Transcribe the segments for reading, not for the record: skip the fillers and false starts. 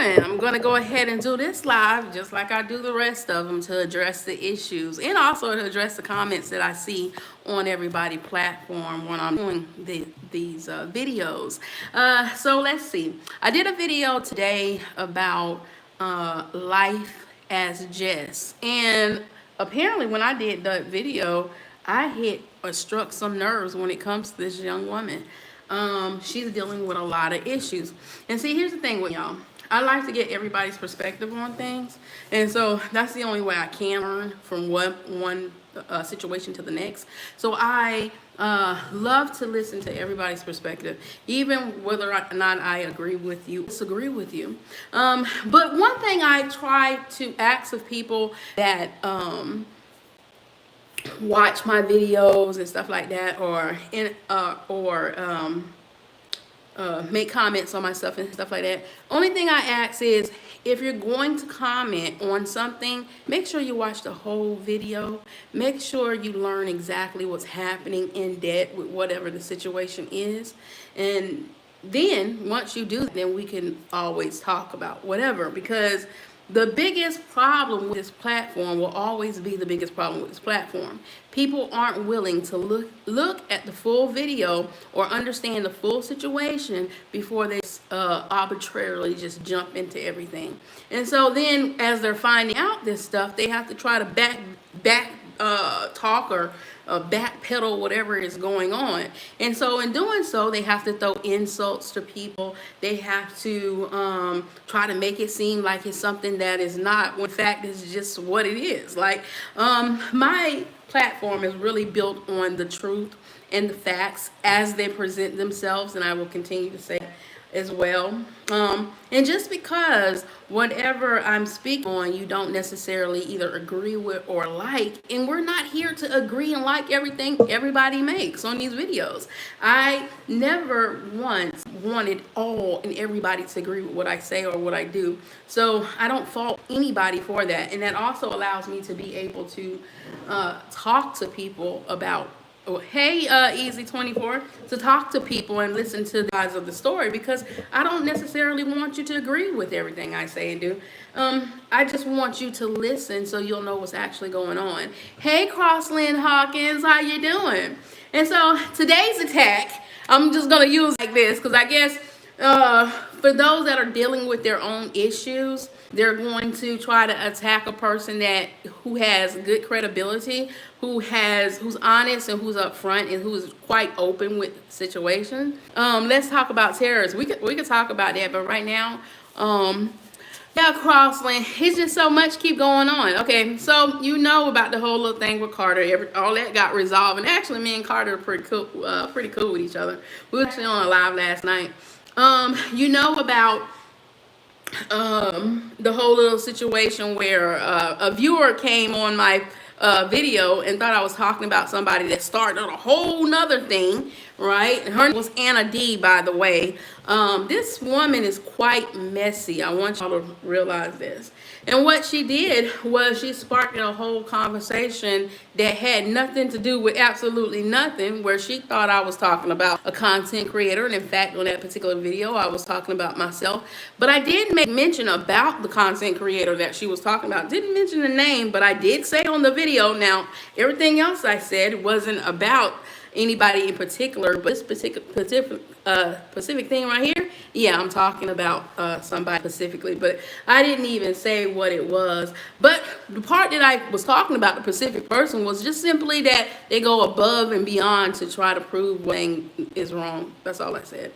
doing? I'm going to go ahead and do this live just like I do the rest of them to address the issues and also to address the comments that I see on everybody's platform when I'm doing these videos. So let's see. I did a video today about life as Jess, and apparently when I did that video, I hit or struck some nerves when it comes to this young woman. She's dealing with a lot of issues. And see, here's the thing with y'all. I like to get everybody's perspective on things. And so that's the only way I can learn from one situation to the next. So I love to listen to everybody's perspective, even whether or not I agree with you, disagree with you. But one thing I try to ask of people that watch my videos and stuff like that, or make comments on my stuff and stuff like that. Only thing I ask is, if you're going to comment on something, make sure you watch the whole video. Make sure you learn exactly what's happening in depth with whatever the situation is. And then once you do, then we can always talk about whatever, because the biggest problem with this platform will always be the biggest problem with this platform. People aren't willing to look at the full video or understand the full situation before they arbitrarily just jump into everything. And so then as they're finding out this stuff, they have to try to talk or backpedal whatever is going on. And so in doing so, they have to throw insults to people. They have to try to make it seem like it's something that is not, when in fact it's just what it is. Like my platform is really built on the truth and the facts as they present themselves, and I will continue to say as well. And just because whatever I'm speaking on you don't necessarily either agree with or like, and we're not here to agree and like everything everybody makes on these videos. I never once wanted all and everybody to agree with what I say or what I do. So I don't fault anybody for that. And that also allows me to be able to talk to people about, hey, Easy24, to talk to people and listen to the sides of the story, because I don't necessarily want you to agree with everything I say and do. I just want you to listen so you'll know what's actually going on. Hey, Crossland Hawkins, how you doing? And so today's attack, I'm just going to use like this, because I guess for those that are dealing with their own issues, they're going to try to attack a person who has good credibility, who's honest and who's upfront and who's quite open with situations. Let's talk about terrorists. We could talk about that, but right now, yeah, Crossland, it's just so much keep going on. Okay, so you know about the whole little thing with Carter. All that got resolved, and actually, me and Carter are pretty cool with each other. We were actually on a live last night. You know about the whole little situation where a viewer came on my video and thought I was talking about somebody that started a whole nother thing, right? Her name was Anna D, by the way. This woman is quite messy. I want y'all to realize this. And what she did was she sparked a whole conversation that had nothing to do with absolutely nothing, where she thought I was talking about a content creator. And in fact, on that particular video, I was talking about myself. But I did make mention about the content creator that she was talking about. Didn't mention the name, but I did say on the video. Now, everything else I said wasn't about anybody in particular, but this specific thing right here, yeah, I'm talking about somebody specifically, but I didn't even say what it was. But the part that I was talking about, the specific person, was just simply that they go above and beyond to try to prove what is wrong. That's all I said.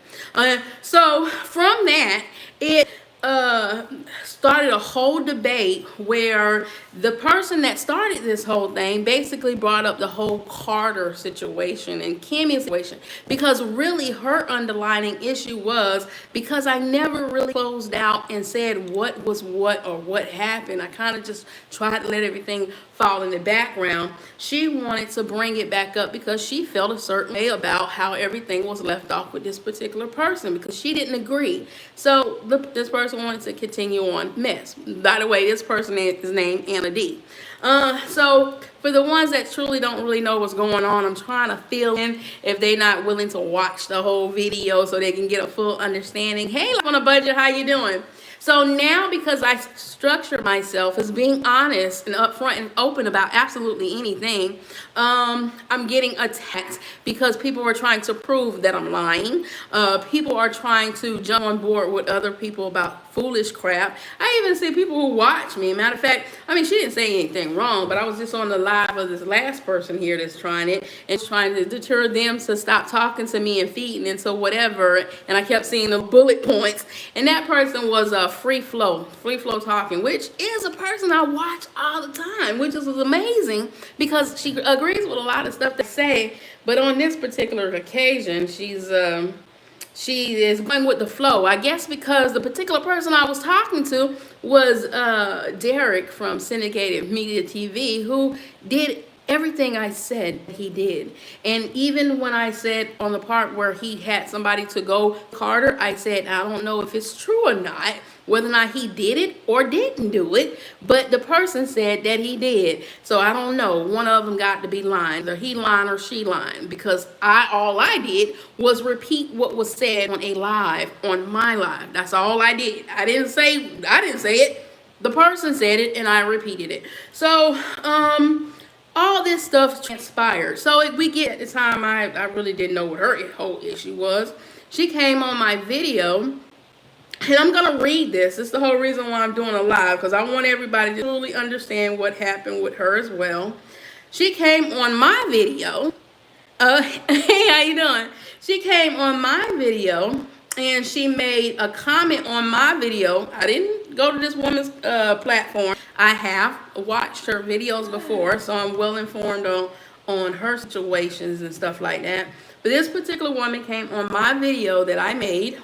So from that, it started a whole debate where the person that started this whole thing basically brought up the whole Carter situation and Kimmy's situation, because really her underlying issue was because I never really closed out and said what was what or what happened. I kind of just tried to let everything fall in the background. She wanted to bring it back up because she felt a certain way about how everything was left off with this particular person, because she didn't agree. So this person wanted to continue on mess. By the way, this person is named Anna D. So for the ones that truly don't really know what's going on, I'm trying to fill in if they're not willing to watch the whole video so they can get a full understanding. Hey, on a budget, how you doing? So now, because I structure myself as being honest and upfront and open about absolutely anything, I'm getting attacked because people are trying to prove that I'm lying. People are trying to jump on board with other people about foolish crap. I even see people who watch me. Matter of fact, I mean, she didn't say anything wrong, but I was just on the live of this last person here that's trying it and trying to deter them to stop talking to me and feeding into whatever. And I kept seeing the bullet points, and that person was free flow talking, which is a person I watch all the time, which is amazing because she agrees with a lot of stuff they say. But on this particular occasion, she is going with the flow. I guess because the particular person I was talking to was Derek from Syndicated Media TV, who did everything I said he did. And even when I said on the part where he had somebody to go Carter, I said, I don't know if it's true or not, whether or not he did it or didn't do it, but the person said that he did. So I don't know. One of them got to be lying. Either he lying or she lying, because all I did was repeat what was said on a live, on my live. That's all I did. I didn't say it. The person said it and I repeated it. So, all this stuff transpired. So we get at the time, I really didn't know what her whole issue was. She came on my video, and I'm going to read this. This is the whole reason why I'm doing a live, because I want everybody to truly understand what happened with her as well. She came on my video. Hey, how you doing? She came on my video, and she made a comment on my video. I didn't go to this woman's platform. I have watched her videos before, so I'm well informed on her situations and stuff like that. But this particular woman came on my video that I made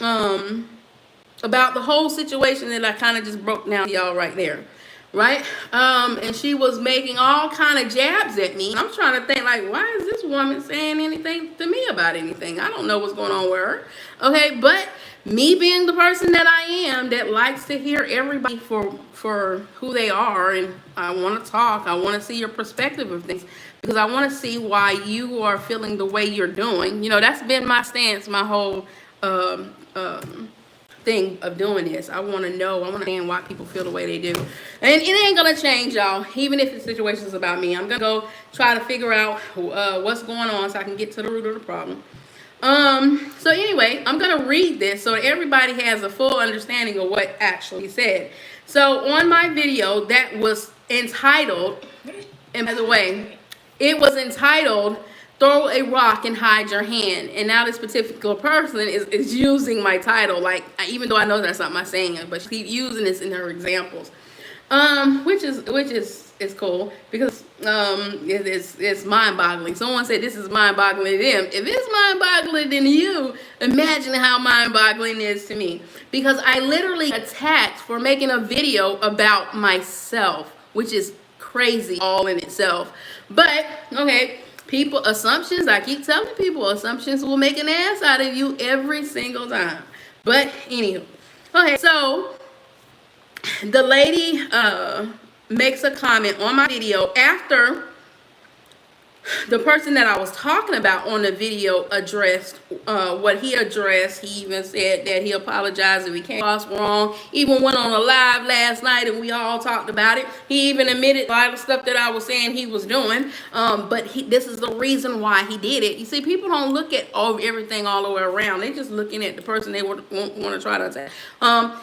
about the whole situation that I kind of just broke down to y'all right there. Right? And she was making all kind of jabs at me. I'm trying to think, like, why is this woman saying anything to me about anything? I don't know what's going on with her. Okay, but me being the person that I am, that likes to hear everybody for who they are, and I want to talk, I want to see your perspective of things, because I want to see why you are feeling the way you're doing. You know, that's been my stance, my whole thing of doing this. I want to know, I want to understand why people feel the way they do. And it ain't going to change, y'all, even if the situation is about me. I'm going to go try to figure out what's going on so I can get to the root of the problem. So anyway, I'm going to read this so everybody has a full understanding of what actually said. So on my video that was entitled, and by the way, it was entitled, "Throw a Rock and Hide Your Hand." And now this particular person is using my title, like, even though I know that's not my saying, but she keeps using this in her examples. Which is cool, because it's mind-boggling. Someone said this is mind-boggling to them. If it's mind-boggling to you, imagine how mind-boggling it is to me. Because I literally attacked for making a video about myself, which is crazy all in itself. But okay, people, assumptions, I keep telling people, assumptions will make an ass out of you every single time. But anywho, okay, so the lady makes a comment on my video after the person that I was talking about on the video addressed what he addressed. He even said that he apologized if he came across wrong. Even went on a live last night and we all talked about it. He even admitted a lot of stuff that I was saying he was doing. But this is the reason why he did it. You see, people don't look at everything all the way around. They just looking at the person they want to try to attack.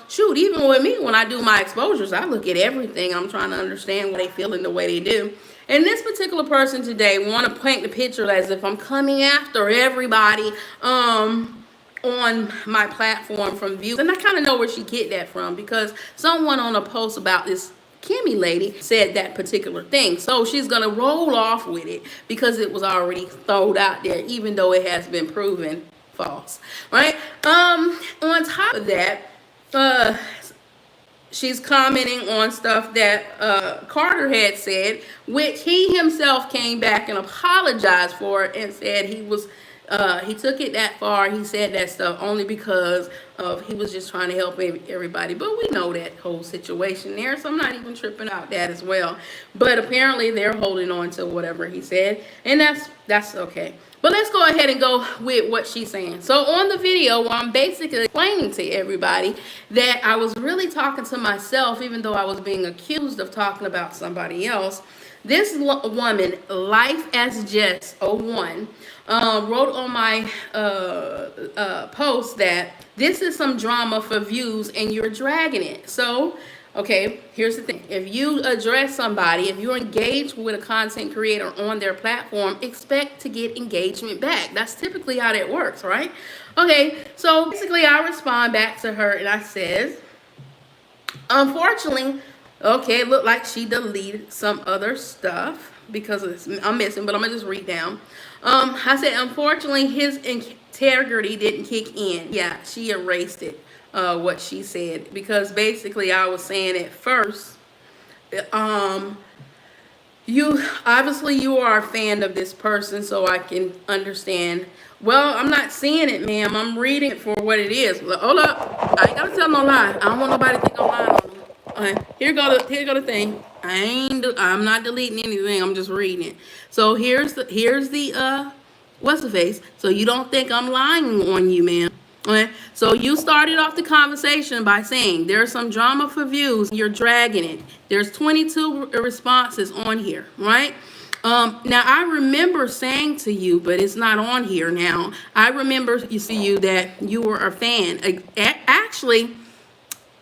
Shoot, even with me, when I do my exposures, I look at everything. I'm trying to understand why they feeling the way they do. And this particular person today want to paint the picture as if I'm coming after everybody on my platform from views. And I kind of know where she get that from, because someone on a post about this Kimmy lady said that particular thing. So she's going to roll off with it because it was already thrown out there, even though it has been proven false. Right? On top of that, she's commenting on stuff that Carter had said, which he himself came back and apologized for and said he took it that far. He said that stuff only because he was just trying to help everybody. But we know that whole situation there, so I'm not even tripping out that as well. But apparently they're holding on to whatever he said, and that's okay. But let's go ahead and go with what she's saying. So on the video, I'm basically explaining to everybody that I was really talking to myself, even though I was being accused of talking about somebody else. This woman, Life as Jess 01, wrote on my post that this is some drama for views and you're dragging it. So, okay, here's the thing. If you address somebody, if you're engaged with a content creator on their platform, expect to get engagement back. That's typically how that works, right? Okay, so basically I respond back to her and I says, unfortunately, okay, it looked like she deleted some other stuff because I'm missing, but I'm going to just read down. I said, unfortunately, his integrity didn't kick in. Yeah, she erased it, what she said, because basically I was saying at first, you are a fan of this person, so I can understand. Well, I'm not seeing it, ma'am. I'm reading it for what it is. Hold up. I ain't got to tell no lie. I don't want nobody to think I'm lying on them. Here go the thing. I'm not deleting anything. I'm just reading it. So here's the what's the face? So you don't think I'm lying on you, ma'am. Okay. So you started off the conversation by saying there's some drama for views. You're dragging it. There's 22 responses on here, right? Now I remember saying to you, but it's not on here now. I remember you that you were a fan.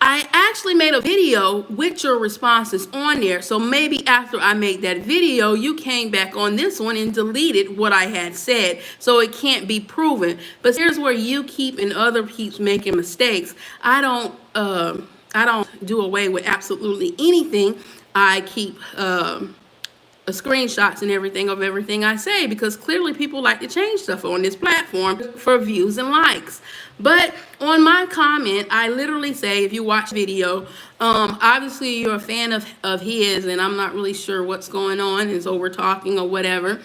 I actually made a video with your responses on there. So maybe after I made that video, you came back on this one and deleted what I had said. So it can't be proven. But here's where you keep and other keeps making mistakes. I don't do away with absolutely anything. I keep screenshots and everything of everything I say, because clearly people like to change stuff on this platform for views and likes. But on my comment, I literally say, if you watch video, obviously you're a fan of his, and I'm not really sure what's going on, and so we're talking or whatever.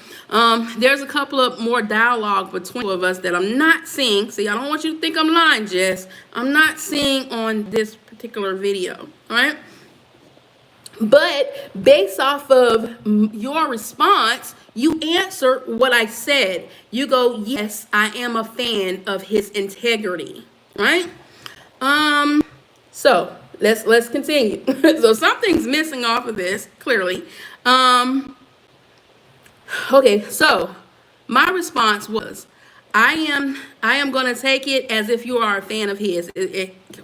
There's a couple of more dialogue between two of us that I'm not seeing. See, I don't want you to think I'm lying, Jess. I'm not seeing on this particular video, all right? But based off of your response, you answer what I said. You go, yes, I am a fan of his integrity, right? So let's continue. So something's missing off of this, clearly. Okay, so my response was, I am going to take it as if you are a fan of his.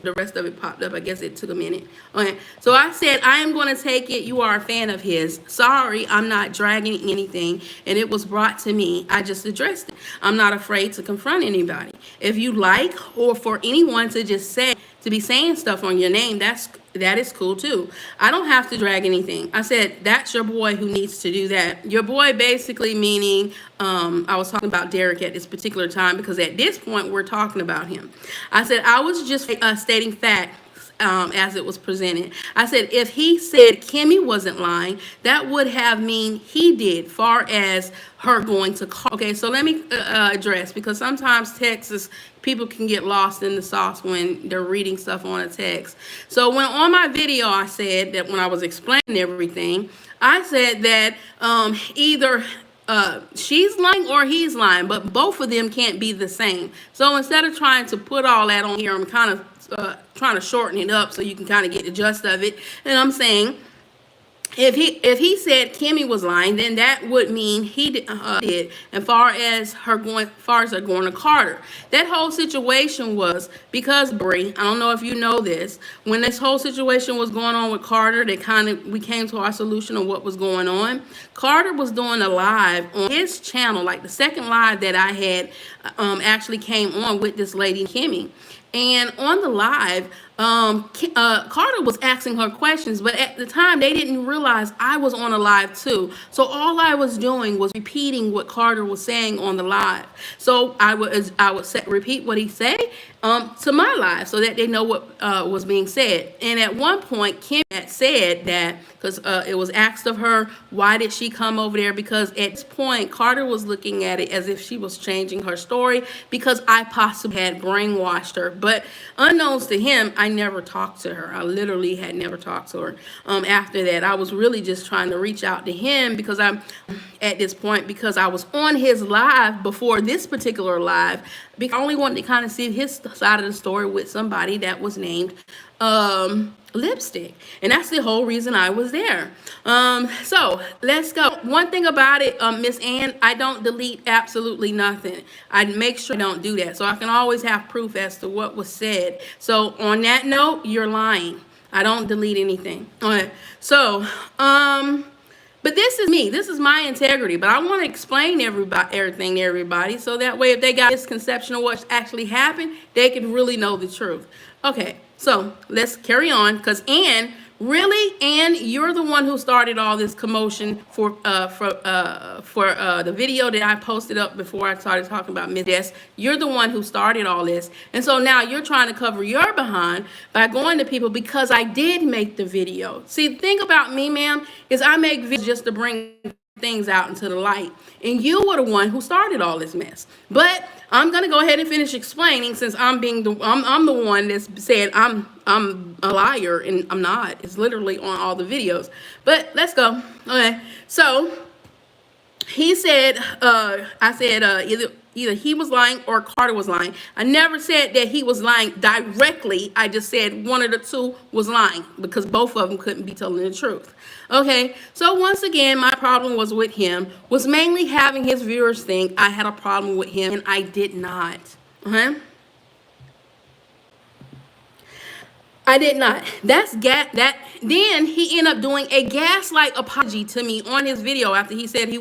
The rest of it popped up. I guess it took a minute. Okay. So I said, I am going to take it you are a fan of his. Sorry, I'm not dragging anything. And it was brought to me. I just addressed it. I'm not afraid to confront anybody. If you like, or for anyone to just say, to be saying stuff on your name, that is cool too. I don't have to drag anything. I said, that's your boy who needs to do that. Your boy basically meaning, I was talking about Derek at this particular time, because at this point we're talking about him. I said, I was just stating facts as it was presented. I said, if he said Kimmy wasn't lying, that would have mean he did, far as her going to call. Okay, so let me address, because sometimes texts, people can get lost in the sauce when they're reading stuff on a text. So when on my video, I said that when I was explaining everything, I said that either she's lying or he's lying, but both of them can't be the same. So instead of trying to put all that on here, I'm kind of trying to shorten it up so you can kind of get the gist of it. And I'm saying, if he said Kimmy was lying, then that would mean he did. And far as her going to Carter, that whole situation was because Bree, I don't know if you know this, when this whole situation was going on with Carter, we came to our solution of what was going on. Carter was doing a live on his channel, like the second live that I had actually came on with this lady Kimmy. And on the live, Carter was asking her questions, but at the time they didn't realize I was on a live too. So all I was doing was repeating what Carter was saying on the live. So I would repeat what he said to my live so that they know what was being said. And at one point, Kim had said that, because it was asked of her, why did she come over there? Because at this point, Carter was looking at it as if she was changing her story because I possibly had brainwashed her. But unknowns to him, I I never talked to her. I literally had never talked to her. After that, I was really just trying to reach out to him because I'm at this point, because I was on his live before this particular live, because I only wanted to kind of see his side of the story with somebody that was named Lipstick, and that's the whole reason I was there. So let's go. One thing about it, Miss Ann, I don't delete absolutely nothing. I make sure I don't do that, so I can always have proof as to what was said. So on that note, you're lying. I don't delete anything. All right. So but this is me. This is my integrity. But I want to explain everything to everybody, so that way if they got a misconception of what's actually happened, they can really know the truth. Okay, so let's carry on, because Ann, you're the one who started all this commotion for the video that I posted up before I started talking about Miss Jess. You're the one who started all this, and so now you're trying to cover your behind by going to people because I did make the video. See, the thing about me, ma'am, is I make videos just to bring things out into the light, and you were the one who started all this mess. But I'm gonna go ahead and finish explaining, since I'm the one that's said I'm a liar, and I'm not. It's literally on all the videos. But let's go. Okay, so he said, I said either he was lying or Carter was lying. I never said that he was lying directly. I just said one of the two was lying, because both of them couldn't be telling the truth. Okay, so once again, my problem was with him, was mainly having his viewers think I had a problem with him, and I did not. I did not. Then he ended up doing a gaslight apology to me on his video, after he said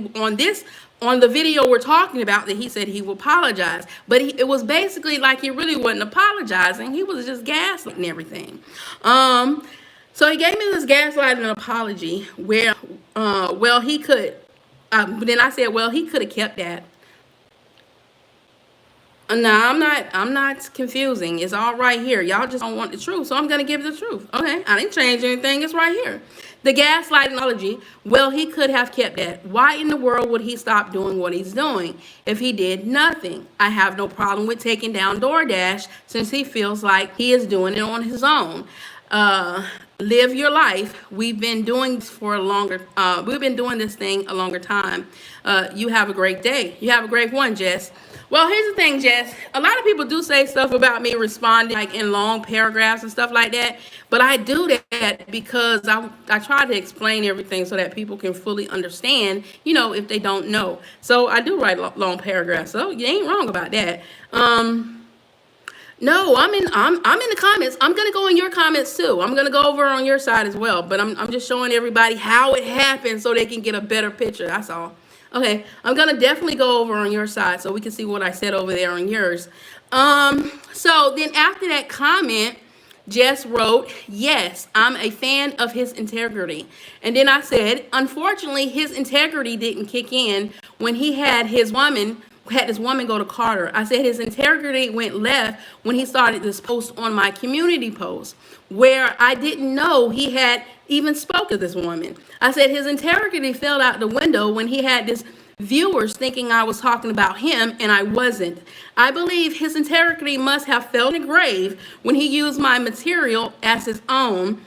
on the video we're talking about, that he said he would apologize. But it was basically like he really wasn't apologizing. He was just gaslighting everything. So he gave me this gaslighting apology where, well, he could, then I said, well, he could have kept that. No, I'm not confusing. It's all right here. Y'all just don't want the truth, so I'm going to give the truth. Okay, I didn't change anything. It's right here. The gaslighting apology, well, he could have kept that. Why in the world would he stop doing what he's doing if he did nothing? I have no problem with taking down DoorDash, since he feels like he is doing it on his own. Live your life. We've been doing this for a longer, we've been doing this thing a longer time. You have a great day. You have a great one, Jess. Well, here's the thing, Jess. A lot of people do say stuff about me responding like in long paragraphs and stuff like that. But I do that because I try to explain everything so that people can fully understand, you know, if they don't know. So I do write long paragraphs. So you ain't wrong about that. No, I'm in the comments. I'm gonna go in your comments too. I'm gonna go over on your side as well. But I'm just showing everybody how it happened so they can get a better picture. That's all. Okay, I'm gonna definitely go over on your side so we can see what I said over there on yours. So then after that comment, Jess wrote, yes, I'm a fan of his integrity. And then I said, unfortunately, his integrity didn't kick in when he had this woman go to Carter. I said his integrity went left when he started this post on my community post, where I didn't know he had even spoke to this woman. I said his integrity fell out the window when he had this viewers thinking I was talking about him, and I wasn't. I believe his integrity must have fell in the grave when he used my material as his own,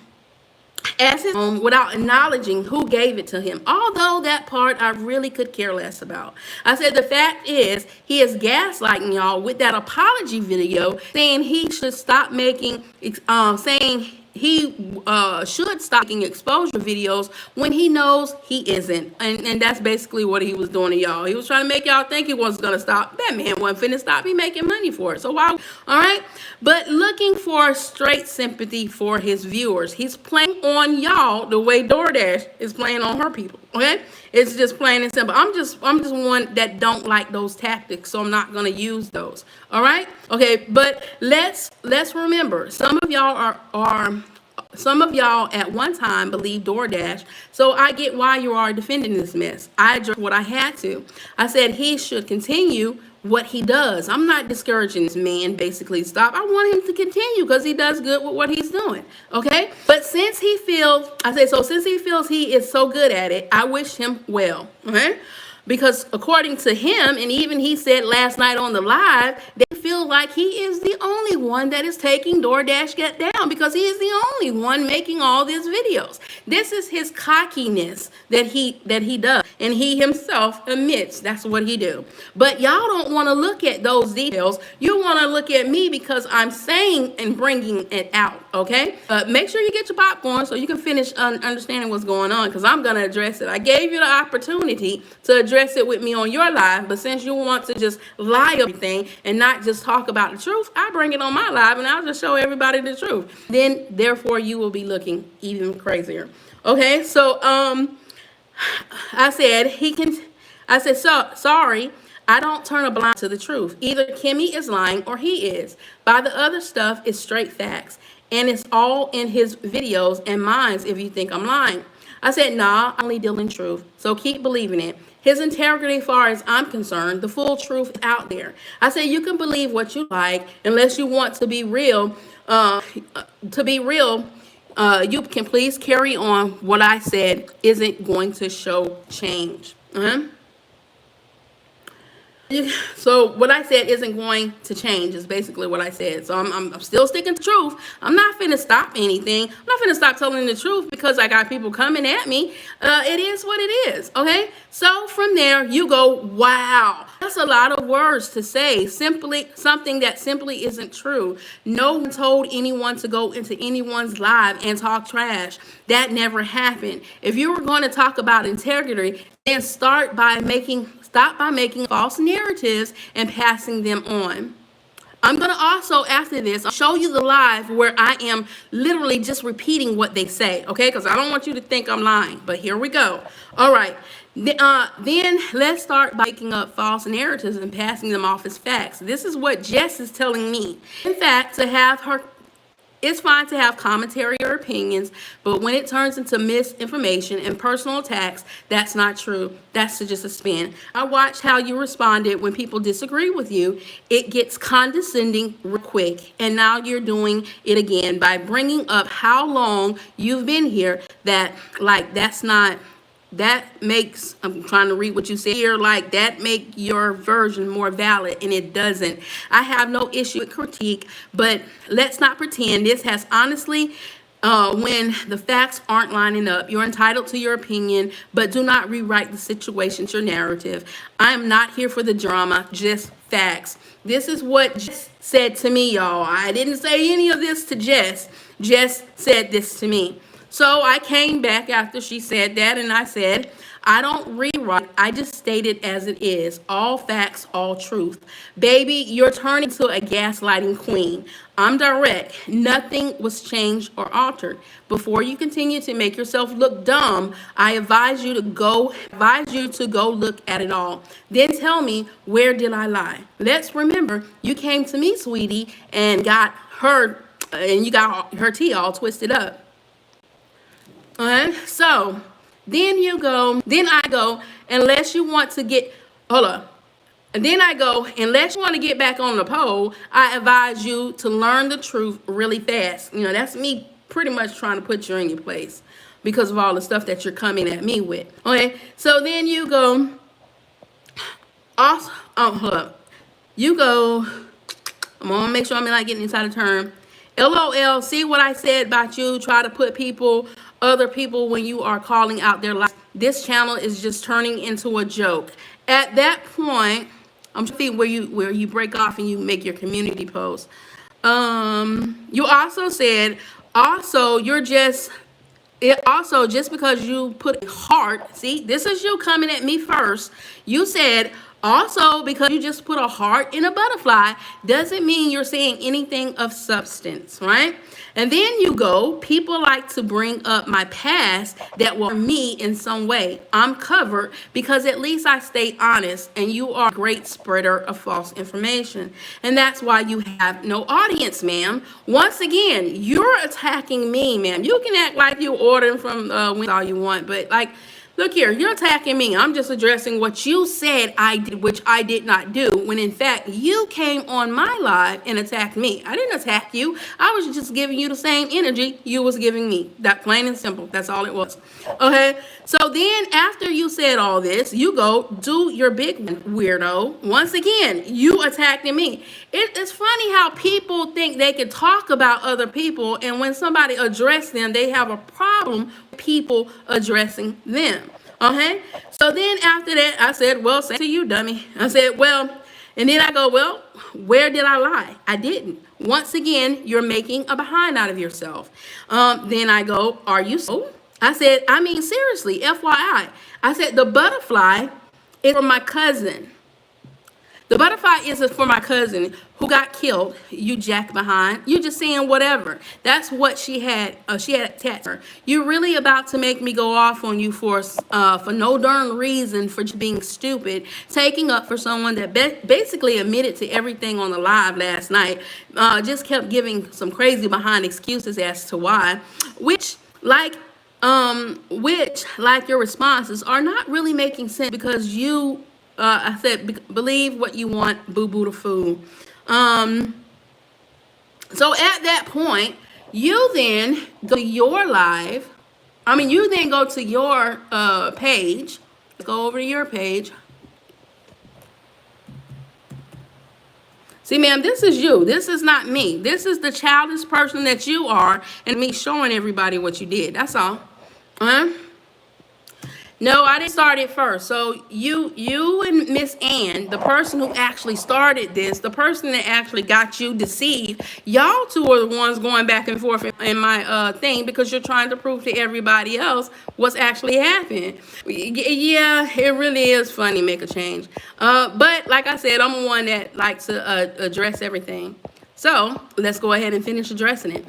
without acknowledging who gave it to him. Although that part I really could care less about. I said the fact is he is gaslighting y'all with that apology video, saying he should stop making, should stop making exposure videos when he knows he isn't. And that's basically what he was doing to y'all. He was trying to make y'all think he wasn't going to stop. That man wasn't finna stop. He making money for it. So why? All right. But looking for straight sympathy for his viewers. He's playing on y'all the way DoorDash is playing on her people. Okay. It's just plain and simple. I'm just one that don't like those tactics, so I'm not going to use those. All right. Okay. But let's remember, some of y'all some of y'all at one time believed DoorDash, so I get why you are defending this mess. I addressed what I had to. I said he should continue what he does. I'm not discouraging this man basically stop. I want him to continue because he does good with what he's doing. Okay? But since he feels he is so good at it, I wish him well. Okay? Because according to him, and even he said last night on the live, they feel like he is the only one that is taking DoorDash get down, because he is the only one making all these videos. This is his cockiness that he does, and he himself admits that's what he do. But y'all don't want to look at those details. You want to look at me because I'm saying and bringing it out. Okay, make sure you get your popcorn so you can finish understanding what's going on, because I'm gonna address it. I gave you the opportunity to address it with me on your live, but since you want to just lie everything and not just talk about the truth, I bring it on my live and I'll just show everybody the truth. Then therefore you will be looking even crazier. Okay, so I said sorry, I don't turn a blind to the truth. Either Kimmy is lying or he is. By the other stuff is straight facts, and it's all in his videos and mine if you think I'm lying. I said, nah, I only deal in truth, so keep believing it. His integrity, as far as I'm concerned, the full truth is out there. I said, you can believe what you like, unless you want to be real. You can please carry on. What I said isn't going to show change. So what I said isn't going to change is basically what I said. So I'm still sticking to truth. I'm not finna stop anything. I'm not finna stop telling the truth because I got people coming at me. It is what it is, okay? So from there, you go, wow. That's a lot of words to say. Simply something that simply isn't true. No one told anyone to go into anyone's live and talk trash. That never happened. If you were going to talk about integrity, then stop by making false narratives and passing them on. I'm going to also, after this, I'll show you the live where I am literally just repeating what they say, okay? Because I don't want you to think I'm lying, but here we go. All right. Then let's start by making up false narratives and passing them off as facts. This is what Jess is telling me. In fact, it's fine to have commentary or opinions, but when it turns into misinformation and personal attacks, that's not true. That's just a spin. I watched how you responded when people disagree with you. It gets condescending real quick, and now you're doing it again by bringing up how long you've been here. That makes, I'm trying to read what you say here, like that make your version more valid, and it doesn't. I have no issue with critique, but let's not pretend this has honestly, when the facts aren't lining up. You're entitled to your opinion, but do not rewrite the situation, it's your narrative. I am not here for the drama, just facts. This is what Jess said to me, y'all. I didn't say any of this to Jess. Jess said this to me. So I came back after she said that, and I said, I don't rewrite. I just state it as it is. All facts, all truth. Baby, you're turning to a gaslighting queen. I'm direct. Nothing was changed or altered. Before you continue to make yourself look dumb, I advise you to go look at it all. Then tell me, where did I lie? Let's remember, you came to me, sweetie, and got her tea all twisted up. So then I go, unless you want to get back on the pole, I advise you to learn the truth really fast. You know, that's me pretty much trying to put you in your place because of all the stuff that you're coming at me with. Okay, so then you go, you go, I'm gonna make sure I'm not getting inside the term. LOL, see what I said about you, try to put other people when you are calling out their life. This channel is just turning into a joke. At that point, I'm thinking where you break off and you make your community post. You also said, just because you put a heart, see, this is you coming at me first. You said, also, because you just put a heart in a butterfly doesn't mean you're saying anything of substance, right? And then you go, people like to bring up my past that were me in some way. I'm covered because at least I stay honest, and you are a great spreader of false information. And that's why you have no audience, ma'am. Once again, you're attacking me, ma'am. You can act like you're ordering from all you want, but like, Look here, you're attacking me. I'm just addressing what you said I did, which I did not do, when in fact you came on my live and attacked me. I didn't attack you. I was just giving you the same energy you was giving me. That plain and simple. That's all it was. Okay? So then after you said all this, you go do your big weirdo. Once again, you attacking me. It's funny how people think they can talk about other people, and when somebody addresses them, they have a problem with people addressing them. Okay? So then after that, I said, well, say to you, dummy. I said, well, and then I go, well, where did I lie? I didn't. Once again, you're making a behind out of yourself. Then I go, are you so? I said, I mean, seriously, FYI. I said, the butterfly is for my cousin. The butterfly is for my cousin who got killed. You jack behind. You just saying whatever. That's what she had. She had attached her. You're really about to make me go off on you for no darn reason, for just being stupid, taking up for someone that basically admitted to everything on the live last night. Just kept giving some crazy behind excuses as to why, which like your responses are not really making sense, because you. I said, believe what you want, boo-boo the fool. So at that point, you then go to your live. You then go to your page. Go over to your page. See, ma'am, this is you. This is not me. This is the childish person that you are, and me showing everybody what you did. That's all. No, I didn't start it first. So you and Miss Ann, the person who actually started this, the person that actually got you deceived, y'all two are the ones going back and forth in my thing, because you're trying to prove to everybody else what's actually happening. Yeah, it really is funny, make a change. But like I said, I'm one that likes to address everything. So let's go ahead and finish addressing it.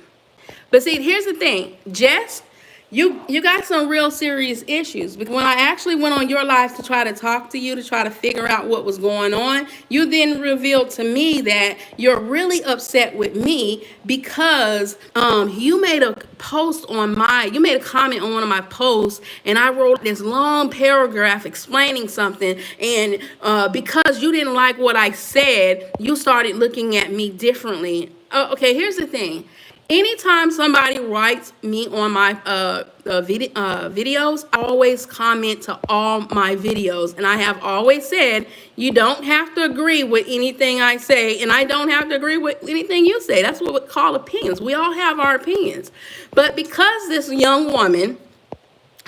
But see, here's the thing, Jess. You got some real serious issues, because when I actually went on your live to try to talk to you, to try to figure out what was going on, you then revealed to me that you're really upset with me because you made a post on you made a comment on one of my posts, and I wrote this long paragraph explaining something, and because you didn't like what I said, you started looking at me differently. Okay, here's the thing. Anytime somebody writes me on my videos, I always comment to all my videos. And I have always said, you don't have to agree with anything I say, and I don't have to agree with anything you say. That's what we call opinions. We all have our opinions. But because this young woman,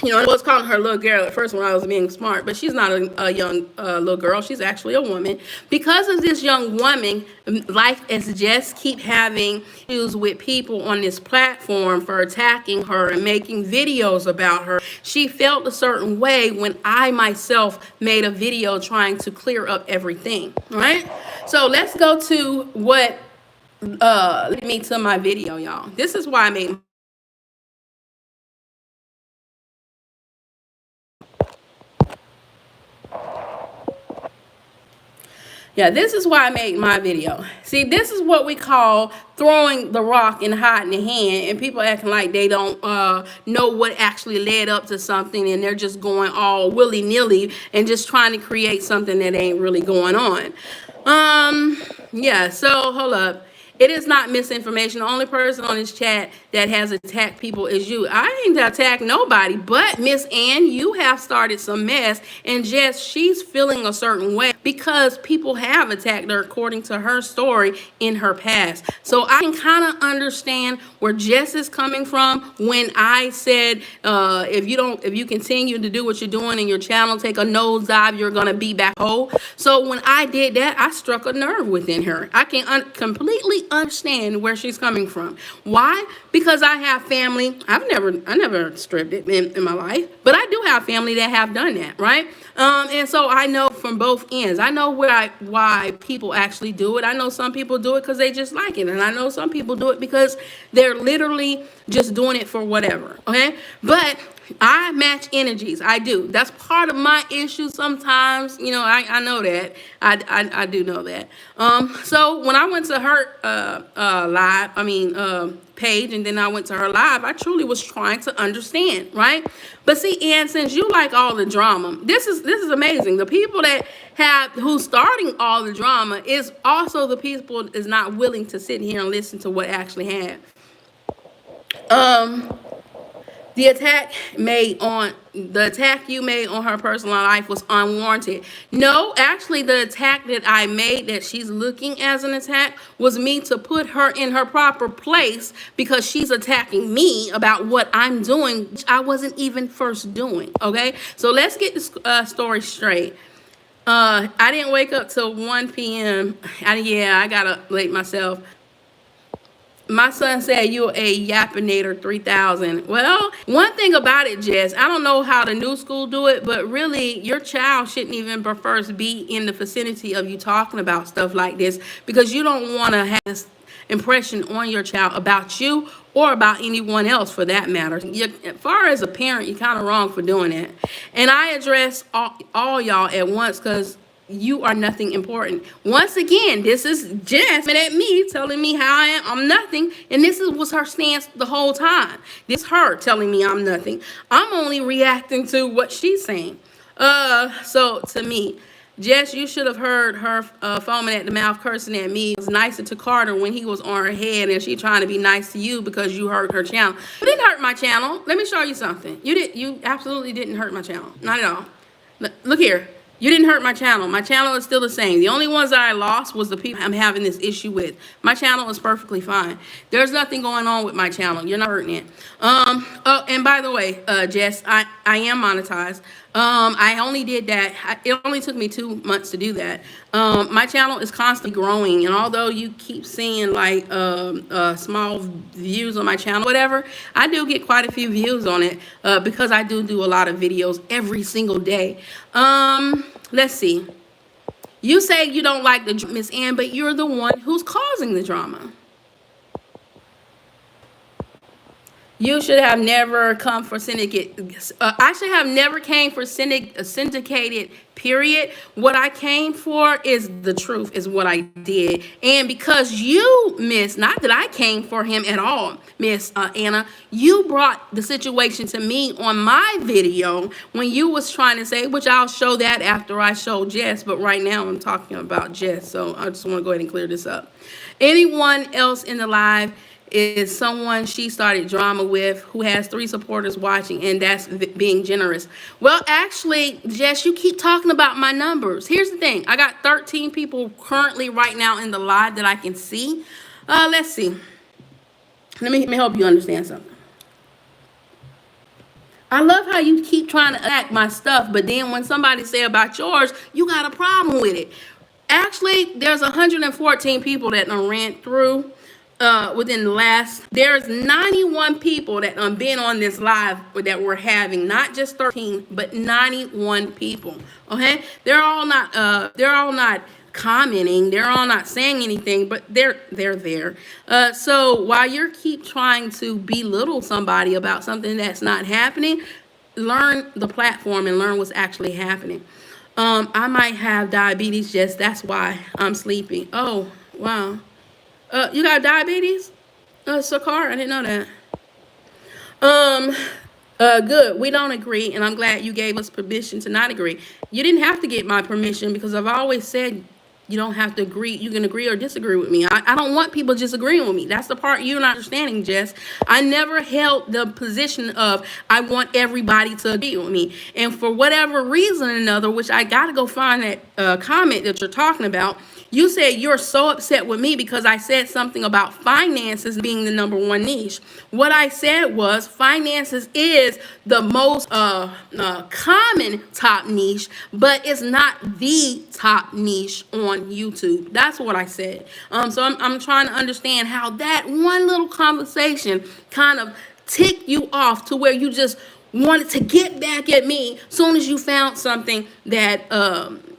I was calling her little girl at first when I was being smart, but she's not a young little girl. She's actually a woman. Because of this young woman, like as Jess keep having issues with people on this platform for attacking her and making videos about her, she felt a certain way when I myself made a video trying to clear up everything, right? So let's go to what led me to my video, y'all. This is why I made this is why I made my video. See, this is what we call throwing the rock and hiding the hand, and people acting like they don't know what actually led up to something, and they're just going all willy-nilly and just trying to create something that ain't really going on. So hold up. It is not misinformation. The only person on this chat that has attacked people is you. I ain't attacked nobody, but Miss Ann, you have started some mess, and Jess, she's feeling a certain way because people have attacked her according to her story in her past. So I can kind of understand where Jess is coming from when I said, if you continue to do what you're doing in your channel, take a nosedive, you're gonna be back whole. So when I did that, I struck a nerve within her. I can completely understand where she's coming from. Why? Because I have family. I never stripped it in my life, but I do have family that have done that, right? And so I know from both ends. I know why people actually do it. I know some people do it because they just like it, and I know some people do it because they're literally just doing it for whatever, okay? But I match energies. I do. That's part of my issue sometimes. You know, I know that. I do know that. So when I went to her live, page, and then I went to her live, I truly was trying to understand, right? But see, Ann, since you like all the drama, this is amazing. The people who's starting all the drama is also the people is not willing to sit here and listen to what actually happened. The attack you made on her personal life was unwarranted. No, actually, the attack that I made that she's looking as an attack was me to put her in her proper place, because she's attacking me about what I'm doing, which I wasn't even first doing. Okay, so let's get this story straight. I didn't wake up till 1 p.m. I got up late myself. My son said you're a Yappinator 3000. Well, one thing about it, Jess, I don't know how the new school do it, but really your child shouldn't even first be in the vicinity of you talking about stuff like this, because you don't want to have this impression on your child about you or about anyone else for that matter. As far as a parent, you're kind of wrong for doing that. And I address all y'all at once, because you are nothing important. Once again, this is Jess at me telling me how I'm nothing, and was her stance the whole time. This is her telling me I'm nothing. I'm only reacting to what she's saying. So to me, Jess, you should have heard her foaming at the mouth, cursing at me. It was nicer to Carter when he was on her head, and she trying to be nice to you because you hurt her channel. You didn't hurt my channel. Let me show you something. You absolutely didn't hurt my channel. Not at all. Look here. You didn't hurt my channel. My channel is still the same. The only ones that I lost was the people I'm having this issue with. My channel is perfectly fine. There's nothing going on with my channel. You're not hurting it. Oh, and by the way, Jess, I am monetized. I only did that. It only took me 2 months to do that. My channel is constantly growing, and although you keep seeing like small views on my channel, whatever, I do get quite a few views on it because I do a lot of videos every single day. Let's see. You say you don't like the Miss Ann, but you're the one who's causing the drama. You should have never come for syndicate. I should have never came for syndicated, period. What I came for is the truth, is what I did. And because you, Miss, not that I came for him at all, Miss Anna, you brought the situation to me on my video when you was trying to say, which I'll show that after I show Jess, but right now I'm talking about Jess, so I just want to go ahead and clear this up. Anyone else in the live is someone she started drama with who has 3 supporters watching, and that's being generous. Well, actually, Jess, you keep talking about my numbers. Here's the thing. I got 13 people currently right now in the live that I can see. Let's see. Let me help you understand something. I love how you keep trying to attack my stuff, but then when somebody say about yours, you got a problem with it. Actually, there's 114 people that done ran through within the last, there's 91 people that been on this live that we're having, not just 13, but 91 people. Okay, they're all not commenting, they're all not saying anything, but they're there. So while you keep trying to belittle somebody about something that's not happening, learn the platform and learn what's actually happening. I might have diabetes, Jess, that's why I'm sleepy. Oh, wow. You got diabetes? Sakar, I didn't know that. Good. We don't agree, and I'm glad you gave us permission to not agree. You didn't have to get my permission, because I've always said you don't have to agree. You can agree or disagree with me. I don't want people disagreeing with me. That's the part you're not understanding, Jess. I never held the position of I want everybody to agree with me. And for whatever reason or another, which I got to go find that comment that you're talking about, you said you're so upset with me because I said something about finances being the #1 niche. What I said was finances is the most common top niche, but it's not the top niche on YouTube. That's what I said. So I'm trying to understand how that one little conversation kind of ticked you off to where you just wanted to get back at me soon as you found something that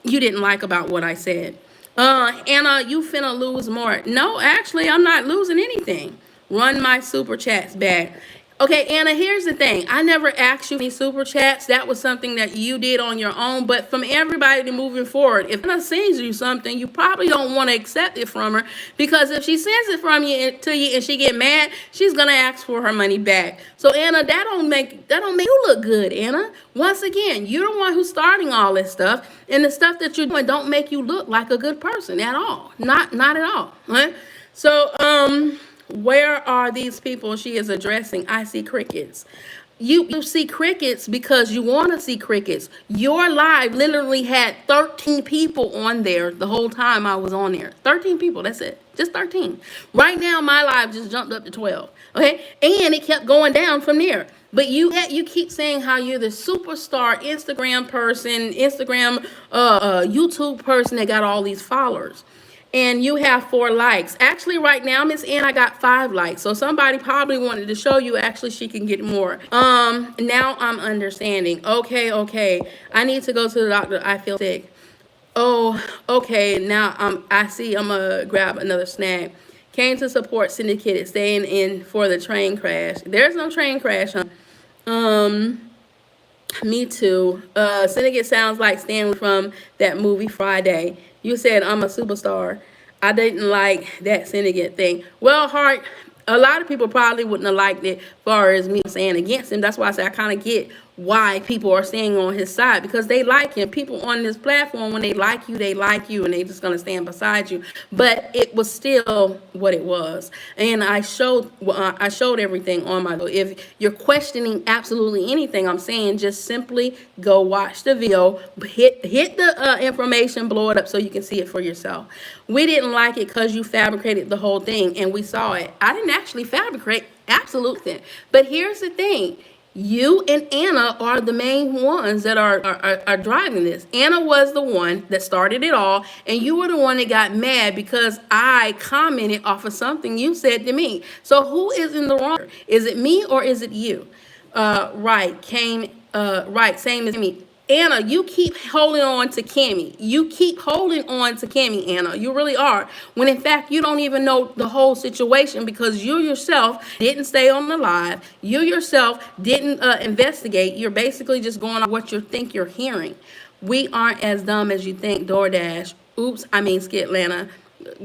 you didn't like about what I said. Anna, you finna lose more. No, actually, I'm not losing anything. Run my super chats back. Okay, Anna, here's the thing. I never asked you any super chats. That was something that you did on your own. But from everybody to moving forward, if Anna sends you something, you probably don't want to accept it from her, because if she sends it from you to you and she get mad, she's gonna ask for her money back. So Anna, that don't make you look good, Anna. Once again, you're the one who's starting all this stuff, and the stuff that you're doing don't make you look like a good person at all. Not at all. Right? So where are these people she is addressing? I see crickets. You see crickets because you want to see crickets. Your live literally had 13 people on there the whole time I was on there. 13 people, that's it. Just 13. Right now, my live just jumped up to 12. Okay? And it kept going down from there. But you keep saying how you're the superstar Instagram person, YouTube person that got all these followers. And you have 4 likes. Actually, right now, Miss Ann, I got 5 likes. So somebody probably wanted to show you actually she can get more. Now I'm understanding. Okay. I need to go to the doctor. I feel sick. Oh, okay. Now I see. I'm gonna grab another snack. Came to support syndicated, staying in for the train crash. There's no train crash, huh? Me too. Syndicate sounds like Stanley from that movie Friday. You said I'm a superstar. I didn't like that syndicate thing. Well, Hart, a lot of people probably wouldn't have liked it as far as me saying against him. That's why I say I kind of get why people are staying on his side, because they like him. People on this platform, when they like you, and they just going to stand beside you. But it was still what it was. And I showed everything on my video. If you're questioning absolutely anything I'm saying, just simply go watch the video, hit the information, blow it up so you can see it for yourself. We didn't like it because you fabricated the whole thing, and we saw it. I didn't actually fabricate absolutely. But here's the thing. You and Anna are the main ones that are driving this. Anna was the one that started it all, and you were the one that got mad because I commented off of something you said to me. So who is in the wrong? Is it me or is it you? Right, same as me. Anna, you keep holding on to Cammy. You keep holding on to Cammy, Anna. You really are. When in fact, you don't even know the whole situation, because you yourself didn't stay on the live. You yourself didn't investigate. You're basically just going on what you think you're hearing. We aren't as dumb as you think, DoorDash. Oops, I mean SkitLanta.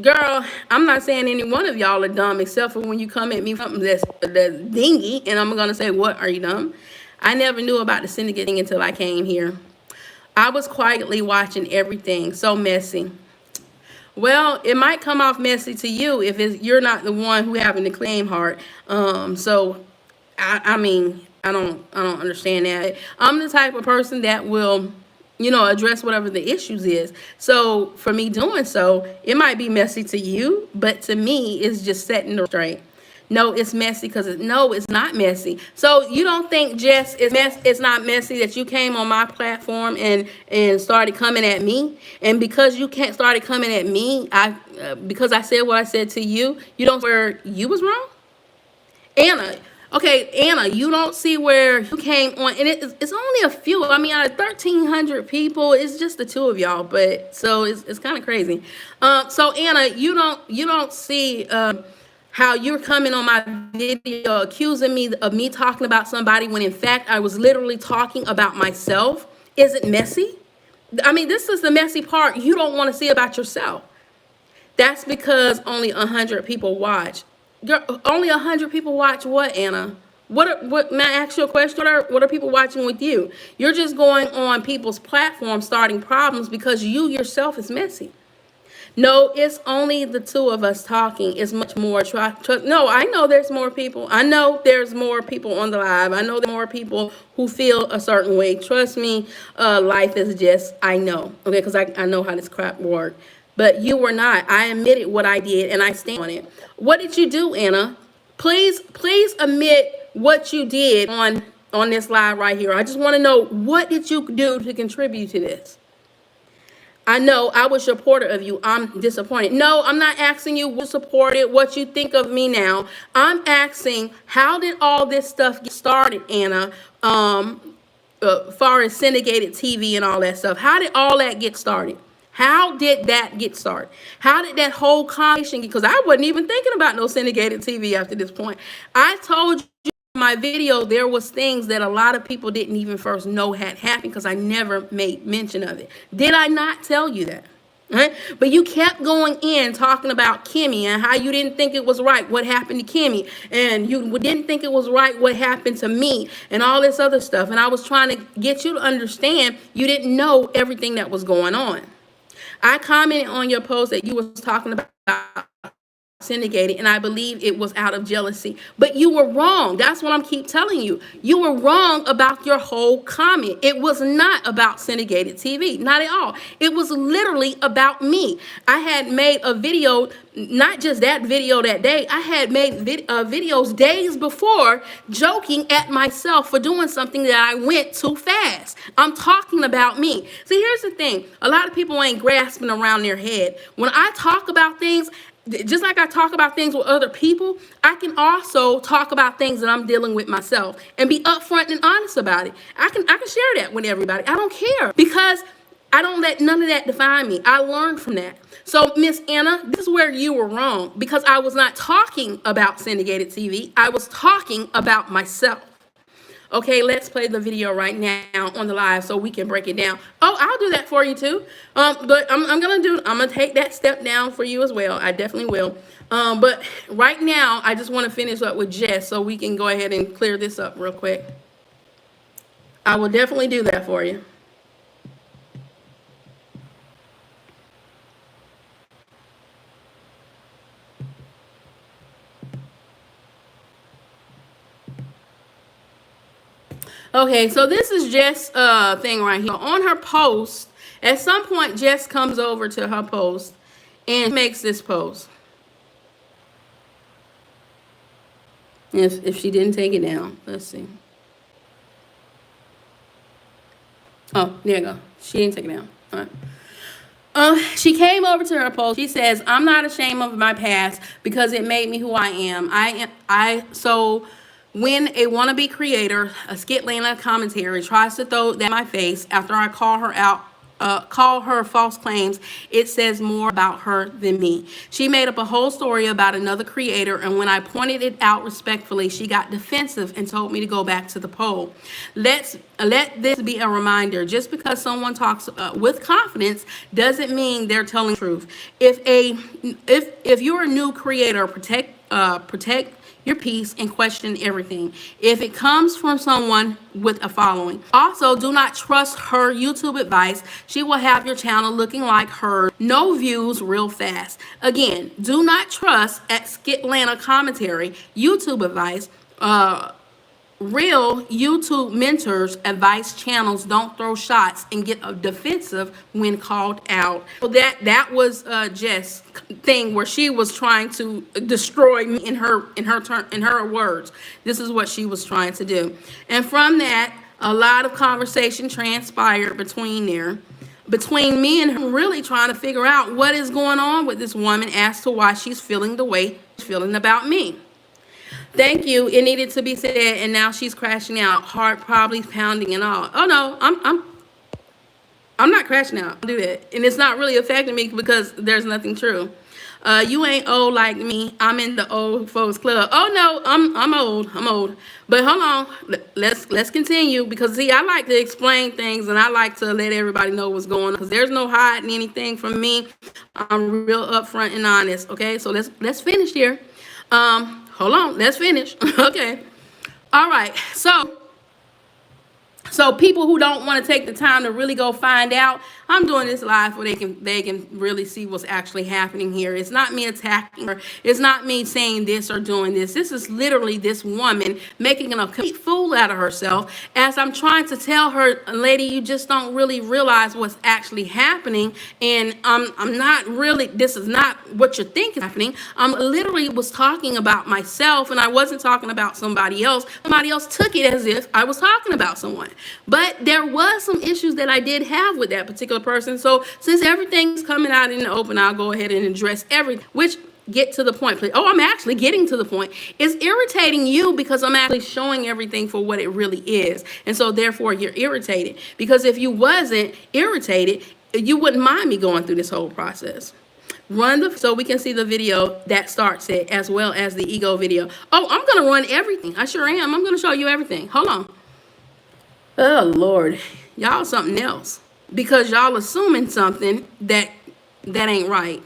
Girl, I'm not saying any one of y'all are dumb, except for when you come at me with something that's dingy, and I'm going to say, what, are you dumb? I never knew about the syndicate thing until I came here. I was quietly watching everything. So messy. Well, it might come off messy to you if you're not the one who having to claim Heart. So I mean, I don't understand that. I'm the type of person that will, address whatever the issues is. So for me doing so, it might be messy to you, but to me, it's just setting it straight. No, it's messy because no, it's not messy. So you don't think Jess it's not messy that you came on my platform and started coming at me, and because you can't started coming at me, because I said what I said to you, you don't see where you was wrong, Anna. Okay, Anna, you don't see where you came on, and it's only a few. I mean, out of 1,300 people, it's just the 2 of y'all. But so it's kind of crazy. So Anna, you don't see. How you're coming on my video accusing me of me talking about somebody when in fact I was literally talking about myself. Is it messy? I mean, this is the messy part you don't want to see about yourself. That's because only 100 people watch. Girl, only 100 people watch what, Anna? What? May I ask you a question? What are people watching with you? You're just going on people's platforms starting problems because you yourself is messy. No, it's only the 2 of us talking. It's much more. No, I know there's more people. I know there's more people on the live. I know there's more people who feel a certain way. Trust me, life is just, I know. Okay, because I know how this crap works. But you were not. I admitted what I did, and I stand on it. What did you do, Anna? Please admit what you did on this live right here. I just want to know, what did you do to contribute to this? I know I was a supporter of you. I'm disappointed. No, I'm not asking you what supported, what you think of me now. I'm asking, how did all this stuff get started, Anna? Far as syndicated TV and all that stuff. How did all that get started? How did that get started? How did that whole conversation get, because I wasn't even thinking about no syndicated TV after this point. I told you in my video there was things that a lot of people didn't even first know had happened because I never made mention of it. Did I not tell you that? Right? But you kept going in talking about Kimmy and how you didn't think it was right what happened to Kimmy, and you didn't think it was right what happened to me, and all this other stuff. And I was trying to get you to understand you didn't know everything that was going on. I commented on your post that you was talking about syndicated, and I believe it was out of jealousy, but you were wrong. That's what I'm keep telling you. You were wrong about your whole comment. It was not about syndicated TV, not at all. It was literally about me. I had made a video, not just that video that day, I had made videos days before joking at myself for doing something that I went too fast. I'm talking about me. See, here's the thing. A lot of people ain't grasping around their head. When I talk about things, just like I talk about things with other people, I can also talk about things that I'm dealing with myself and be upfront and honest about it. I can share that with everybody. I don't care, because I don't let none of that define me. I learned from that. So, Miss Anna, this is where you were wrong, because I was not talking about syndicated TV. I was talking about myself. Okay, let's play the video right now on the live so we can break it down. Oh, I'll do that for you too. But I'm gonna take that step down for you as well. I definitely will. But right now, I just want to finish up with Jess so we can go ahead and clear this up real quick. I will definitely do that for you. Okay, so this is Jess' thing right here. On her post, at some point, Jess comes over to her post and makes this post. If she didn't take it down, let's see. Oh, there you go. She didn't take it down. All right. She came over to her post. She says, "I'm not ashamed of my past because it made me who I am. So when a wannabe creator, a SkitLanta Commentary, tries to throw that in my face after I call her out, call her false claims, it says more about her than me. She made up a whole story about another creator, and when I pointed it out respectfully, she got defensive and told me to go back to the poll. Let this be a reminder. Just because someone talks with confidence doesn't mean they're telling the truth. If you're a new creator, protect your peace and question everything if it comes from someone with a following. Also, do not trust her YouTube advice. She will have your channel looking like her. No views real fast. Again, do not trust at SkitLanta Commentary YouTube advice. Real YouTube mentors advice channels don't throw shots and get defensive when called out. So that was Jess' thing where she was trying to destroy me in her words. This is what she was trying to do. And from that, a lot of conversation transpired between me and her, really trying to figure out what is going on with this woman as to why she's feeling the way she's feeling about me. Thank you. It needed to be said, and now she's crashing out, heart probably pounding and all. Oh no, I'm not crashing out. I'll do that, and it's not really affecting me because there's nothing true. You ain't old like me. I'm in the old folks club. Oh no, I'm old. I'm old. But hold on, let's continue, because see, I like to explain things and I like to let everybody know what's going on, because there's no hiding anything from me. I'm real upfront and honest. Okay, so let's finish here. Hold on, let's finish. Okay. All right. So people who don't want to take the time to really go find out, I'm doing this live where they can really see what's actually happening here. It's not me attacking her. It's not me saying this or doing this. This is literally this woman making a complete fool out of herself as I'm trying to tell her, lady, you just don't really realize what's actually happening. And I'm not really, this is not what you think is happening. I'm literally was talking about myself, and I wasn't talking about somebody else. Somebody else took it as if I was talking about someone. But there was some issues that I did have with that particular person. So since everything's coming out in the open, I'll go ahead and address everything, which get to the point. Oh, I'm actually getting to the point. It's irritating you because I'm actually showing everything for what it really is. And so therefore you're irritated, because if you wasn't irritated, you wouldn't mind me going through this whole process. So we can see the video that starts it, as well as the ego video. Oh, I'm gonna run everything. I sure am. I'm gonna show you everything. Hold on. Oh Lord, y'all something else, because y'all assuming something that ain't right.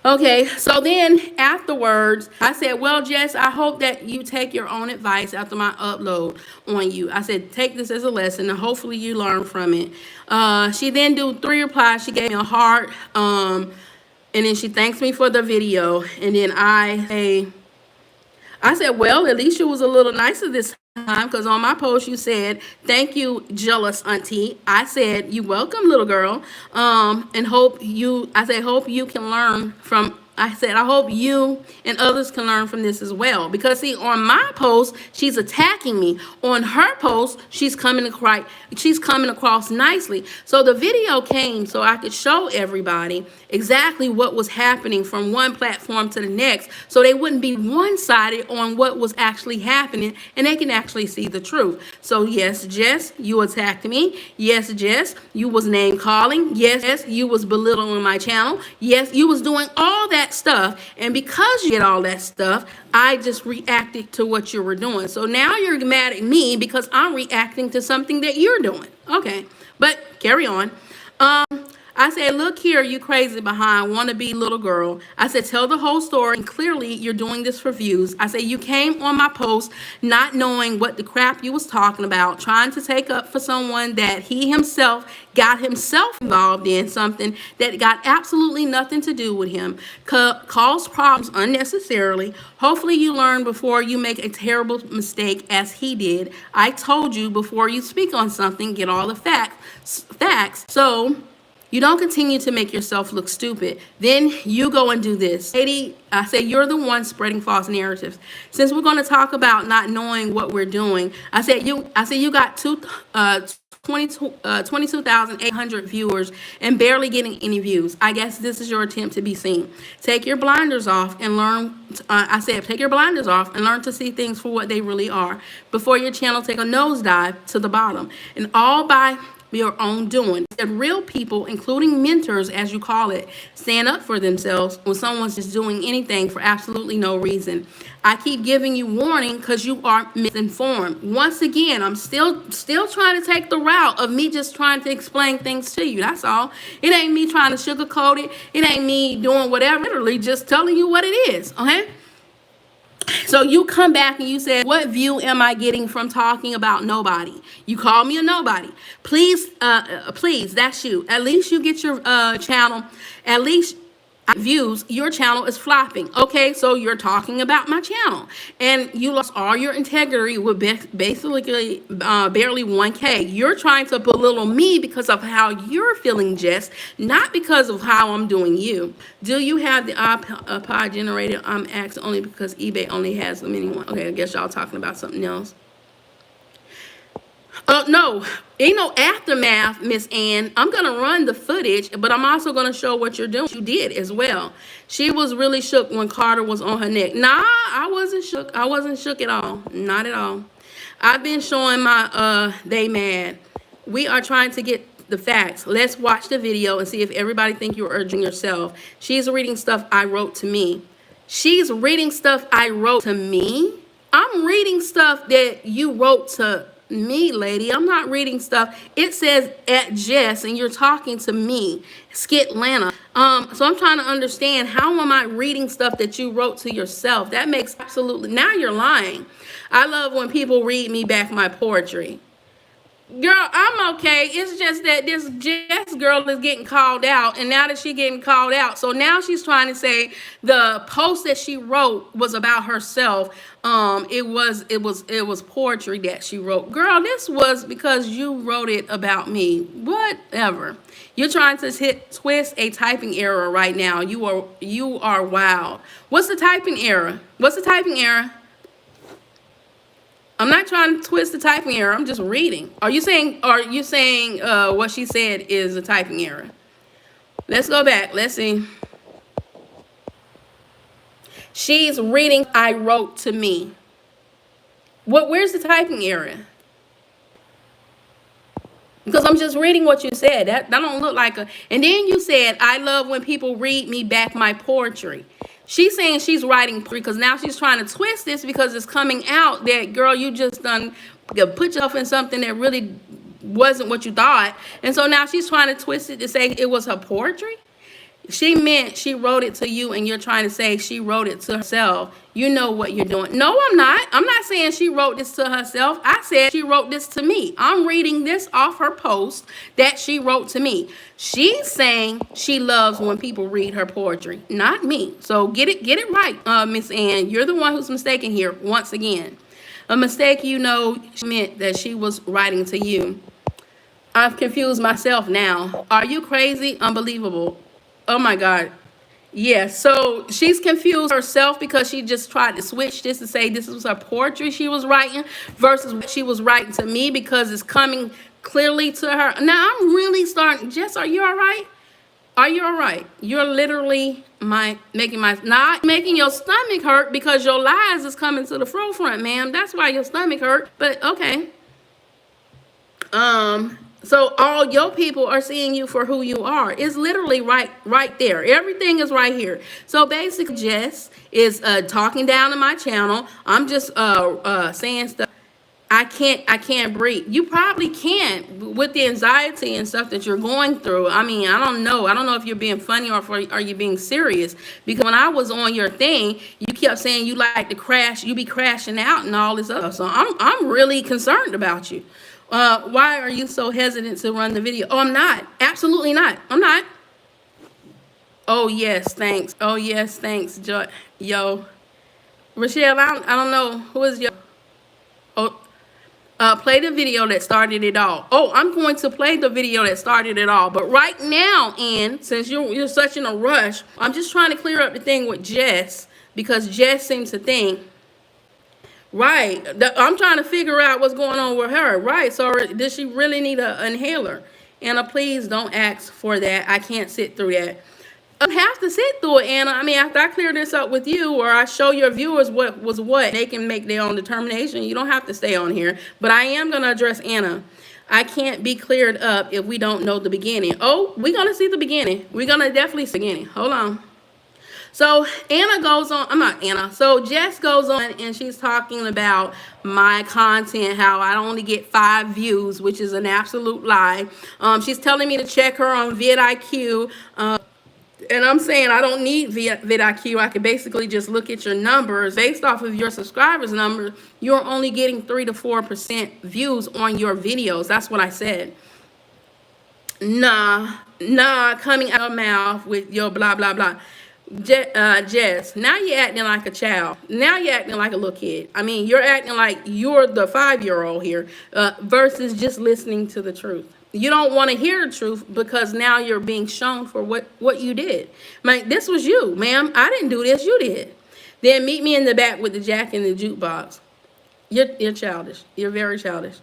Okay, so then afterwards, I said, well, Jess, I hope that you take your own advice after my upload on you. I said, take this as a lesson and hopefully you learn from it. She then do 3 replies. She gave me a heart, and then she thanks me for the video. And then I said, well, at least you was a little nicer this time, because on my post you said, thank you, jealous auntie. I said, you welcome, little girl. And I said, hope you can learn from, I said, I hope you and others can learn from this as well. Because see, on my post, she's attacking me. On her post, she's coming across nicely. So the video came so I could show everybody exactly what was happening from one platform to the next, so they wouldn't be one-sided on what was actually happening, and they can actually see the truth. So yes, Jess, you attacked me. Yes, Jess, you was name calling. Yes, you was belittling my channel. Yes, you was doing all that stuff, and because you did all that stuff, I just reacted to what you were doing. So now you're mad at me because I'm reacting to something that you're doing. Okay, but carry on. I said, look here, you crazy behind wannabe little girl. I said, tell the whole story, and clearly you're doing this for views. I said, you came on my post not knowing what the crap you was talking about, trying to take up for someone that he himself got himself involved in, something that got absolutely nothing to do with him, caused problems unnecessarily. Hopefully you learn before you make a terrible mistake as he did. I told you before you speak on something, get all the facts. So you don't continue to make yourself look stupid. Then you go and do this. Lady, I say you're the one spreading false narratives. Since we're going to talk about not knowing what we're doing, I said you got 22,800 viewers and barely getting any views. I guess this is your attempt to be seen. Take your blinders off and learn. I said, take your blinders off and learn to see things for what they really are before your channel take a nosedive to the bottom, and all by your own doing. That real people, including mentors as you call it, stand up for themselves when someone's just doing anything for absolutely no reason. I keep giving you warning because you are misinformed. Once again, I'm still trying to take the route of me just trying to explain things to you. That's all. It ain't me trying to sugarcoat it. It ain't me doing whatever. Literally just telling you what it is. Okay? So you come back and you said, what view am I getting from talking about nobody? You call me a nobody. Please, that's you. At least you get your channel, at least views, your channel is flopping. Okay, so you're talking about my channel, and you lost all your integrity with basically barely 1K. You're trying to belittle me because of how you're feeling, Jess, not because of how I'm doing you. Do you have the iPod generator? I'm asking only because eBay only has them anyway. Okay, I guess y'all talking about something else. No, ain't no aftermath, Miss Ann. I'm going to run the footage, but I'm also going to show what you're doing. You did as well. She was really shook when Carter was on her neck. Nah, I wasn't shook. I wasn't shook at all. Not at all. I've been showing my, they mad. We are trying to get the facts. Let's watch the video and see if everybody think you're urging yourself. She's reading stuff I wrote to me. She's reading stuff I wrote to me. I'm reading stuff that you wrote to me, lady. I'm not reading stuff. It says at Jess, and you're talking to me, SkitLanta. So I'm trying to understand, how am I reading stuff that you wrote to yourself? That makes absolutely, now you're lying. I love when people read me back my poetry. Girl, I'm okay. It's just that this Jess girl is getting called out, and now that she's getting called out, so now she's trying to say the post that she wrote was about herself. It was poetry that she wrote. Girl, this was because you wrote it about me. Whatever. You're trying to twist a typing error right now. You are wild. What's the typing error? What's the typing error? I'm not trying to twist the typing error. I'm just reading. Are you saying what she said is a typing error? Let's go back. Let's see. She's reading I wrote to me. Where's the typing area? Because I'm just reading what you said. That don't look like a. And then you said, I love when people read me back my poetry. She's saying she's writing poetry because now she's trying to twist this because it's coming out that, girl, you just done put yourself in something that really wasn't what you thought. And so now she's trying to twist it to say it was her poetry. She meant she wrote it to you, and you're trying to say she wrote it to herself. You know what you're doing. No, I'm not. I'm not saying she wrote this to herself. I said she wrote this to me. I'm reading this off her post that she wrote to me. She's saying she loves when people read her poetry, not me. So get it right, Miss Ann. You're the one who's mistaken here once again. A mistake, you know, meant that she was writing to you. I've confused myself now. Are you crazy? Unbelievable. Oh my God. Yeah, so she's confused herself because she just tried to switch this and say this was her poetry she was writing versus what she was writing to me because it's coming clearly to her. Now I'm really starting. Jess, are you all right? Are you all right? You're literally not making your stomach hurt because your lies is coming to the forefront, ma'am. That's why your stomach hurt. But okay. So all your people are seeing you for who you are. It's literally right there. Everything is right here. So basically, Jess is talking down to my channel. I'm just saying stuff. I can't breathe. You probably can't with the anxiety and stuff that you're going through. I mean, I don't know. I don't know if you're being funny or are you being serious? Because when I was on your thing, you kept saying you like to crash. You be crashing out and all this other. So I'm really concerned about you. Why are you so hesitant to run the video? Oh, I'm not. Absolutely not. I'm not. Oh, yes, thanks. Oh, yes, thanks, yo. Rochelle, I don't know. Who is yo? Oh, play the video that started it all. Oh, I'm going to play the video that started it all. But right now, Ann, since you're such in a rush, I'm just trying to clear up the thing with Jess because Jess seems to think. Right. I'm trying to figure out what's going on with her. Right. So does she really need an inhaler? Anna, please don't ask for that. I can't sit through that. I don't have to sit through it, Anna. I mean, after I clear this up with you or I show your viewers what was what, they can make their own determination. You don't have to stay on here. But I am going to address Anna. I can't be cleared up if we don't know the beginning. Oh, we're going to see the beginning. We're going to definitely see the beginning. Hold on. So Anna goes on, I'm not Anna, so Jess goes on and she's talking about my content, how I only get 5 views, which is an absolute lie. She's telling me to check her on vidIQ, and I'm saying I don't need vidIQ. I can basically just look at your numbers. Based off of your subscribers number, you're only getting 3 to 4% views on your videos. That's what I said. Nah, coming out of my mouth with your blah, blah, blah. Jess, now you're acting like a child. Now you're acting like a little kid. I mean, you're acting like you're the 5-year-old here versus just listening to the truth. You don't want to hear the truth because now you're being shown for what you did. Like, this was you, ma'am. I didn't do this. You did. Then meet me in the back with the jack and the jukebox. You're childish. You're very childish.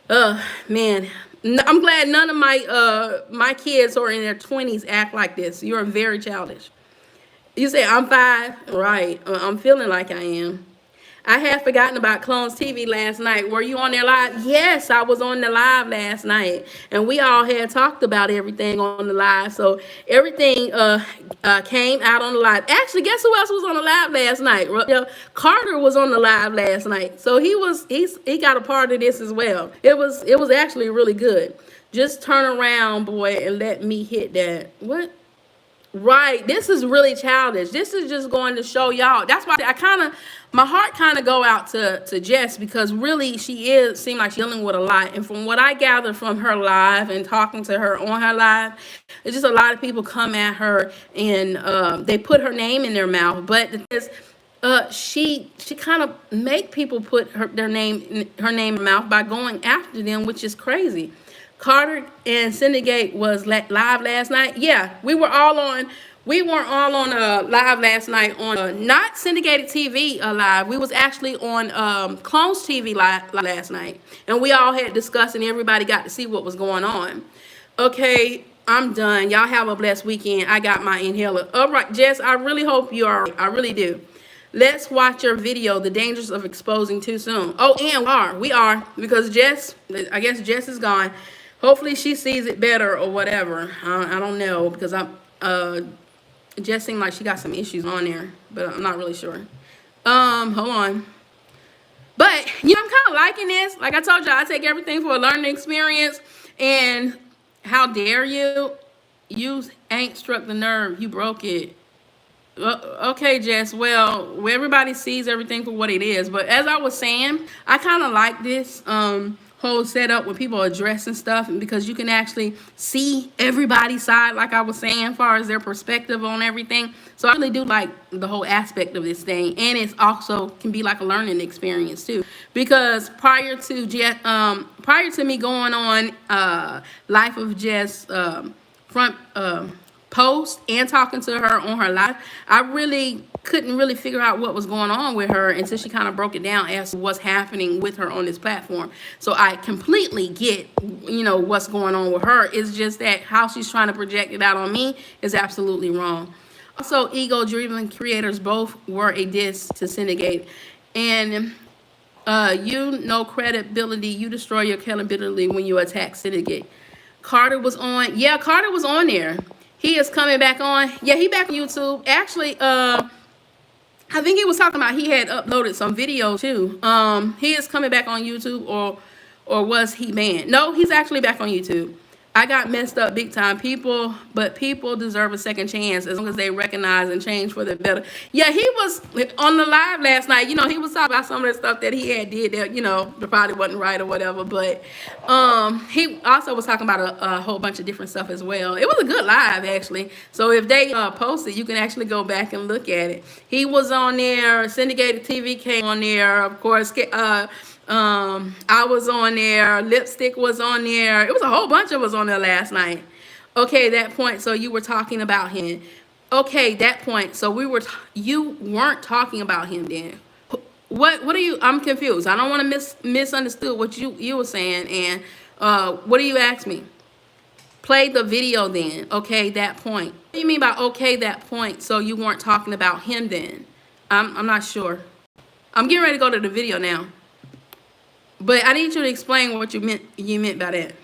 Man. I'm glad none of my kids who are in their 20s act like this. You're very childish. You say, I'm 5? Right. I'm feeling like I am. I had forgotten about Clones TV last night. Were you on there live? Yes, I was on the live last night. And we all had talked about everything on the live. So everything came out on the live. Actually, guess who else was on the live last night? Carter was on the live last night. So he got a part of this as well. It was actually really good. Just turn around, boy, and let me hit that. What? Right. This is really childish. This is just going to show y'all. That's why my heart kind of go out to Jess because really she seems like she's dealing with a lot. And from what I gather from her live and talking to her on her live, it's just a lot of people come at her and they put her name in their mouth. But she kind of make people put her name in their mouth by going after them, which is crazy. Carter and Syndicate was live last night. Yeah, we weren't all on live last night on not syndicated TV live. We was actually on Clones TV live last night, and we all had discussed, and everybody got to see what was going on. Okay, I'm done. Y'all have a blessed weekend. I got my inhaler. All right, Jess, I really hope you are. I really do. Let's watch your video, The Dangers of Exposing Too Soon. Oh, and we are, because I guess Jess is gone. Hopefully she sees it better or whatever. I don't know, because Jess seemed like she got some issues on there, but I'm not really sure. Hold on. But, I'm kind of liking this. Like I told y'all, I take everything for a learning experience. And how dare you? You ain't struck the nerve. You broke it. Okay, Jess. Well, everybody sees everything for what it is. But as I was saying, I kind of like this whole setup when people are addressing stuff, and because you can actually see everybody's side, like I was saying, as far as their perspective on everything. So I really do like the whole aspect of this thing, and it's also can be like a learning experience too. Because prior to me going on Life of Jess front post and talking to her on her live, I really couldn't really figure out what was going on with her until she kind of broke it down as to what's happening with her on this platform. So I completely get, what's going on with her. It's just that how she's trying to project it out on me is absolutely wrong. Also, ego-driven creators both were a diss to Syndicate. And credibility, you destroy your credibility when you attack Syndicate. Carter was on. Yeah, Carter was on there. He is coming back on. Yeah, he back on YouTube. Actually, I think he was talking about he had uploaded some video too. He is coming back on YouTube, or was he banned? No, he's actually back on YouTube. I got messed up big time. People deserve a second chance as long as they recognize and change for the better. Yeah, he was on the live last night. He was talking about some of the stuff that he had did that, that probably wasn't right or whatever. But he also was talking about a whole bunch of different stuff as well. It was a good live, actually. So if they post it, you can actually go back and look at it. He was on there. Syndicated TV came on there. Of course, I was on there. Lipstick was on there. It was a whole bunch of us on there last night. Okay, that point. So you were talking about him. Okay, that point. So you weren't talking about him then. What are you? I'm confused. I don't want to misunderstood what you were saying. And what do you ask me? Play the video then. Okay, that point. What do you mean by okay, that point? So you weren't talking about him then? I'm not sure. I'm getting ready to go to the video now. But I need you to explain what you meant by that.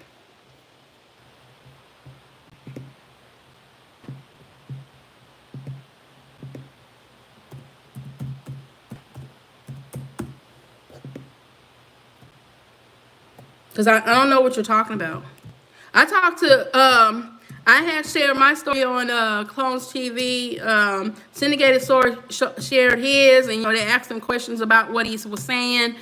Because I don't know what you're talking about. I talked to, I had shared my story on Clones TV. Syndicated Source shared his, and they asked him questions about what he was saying.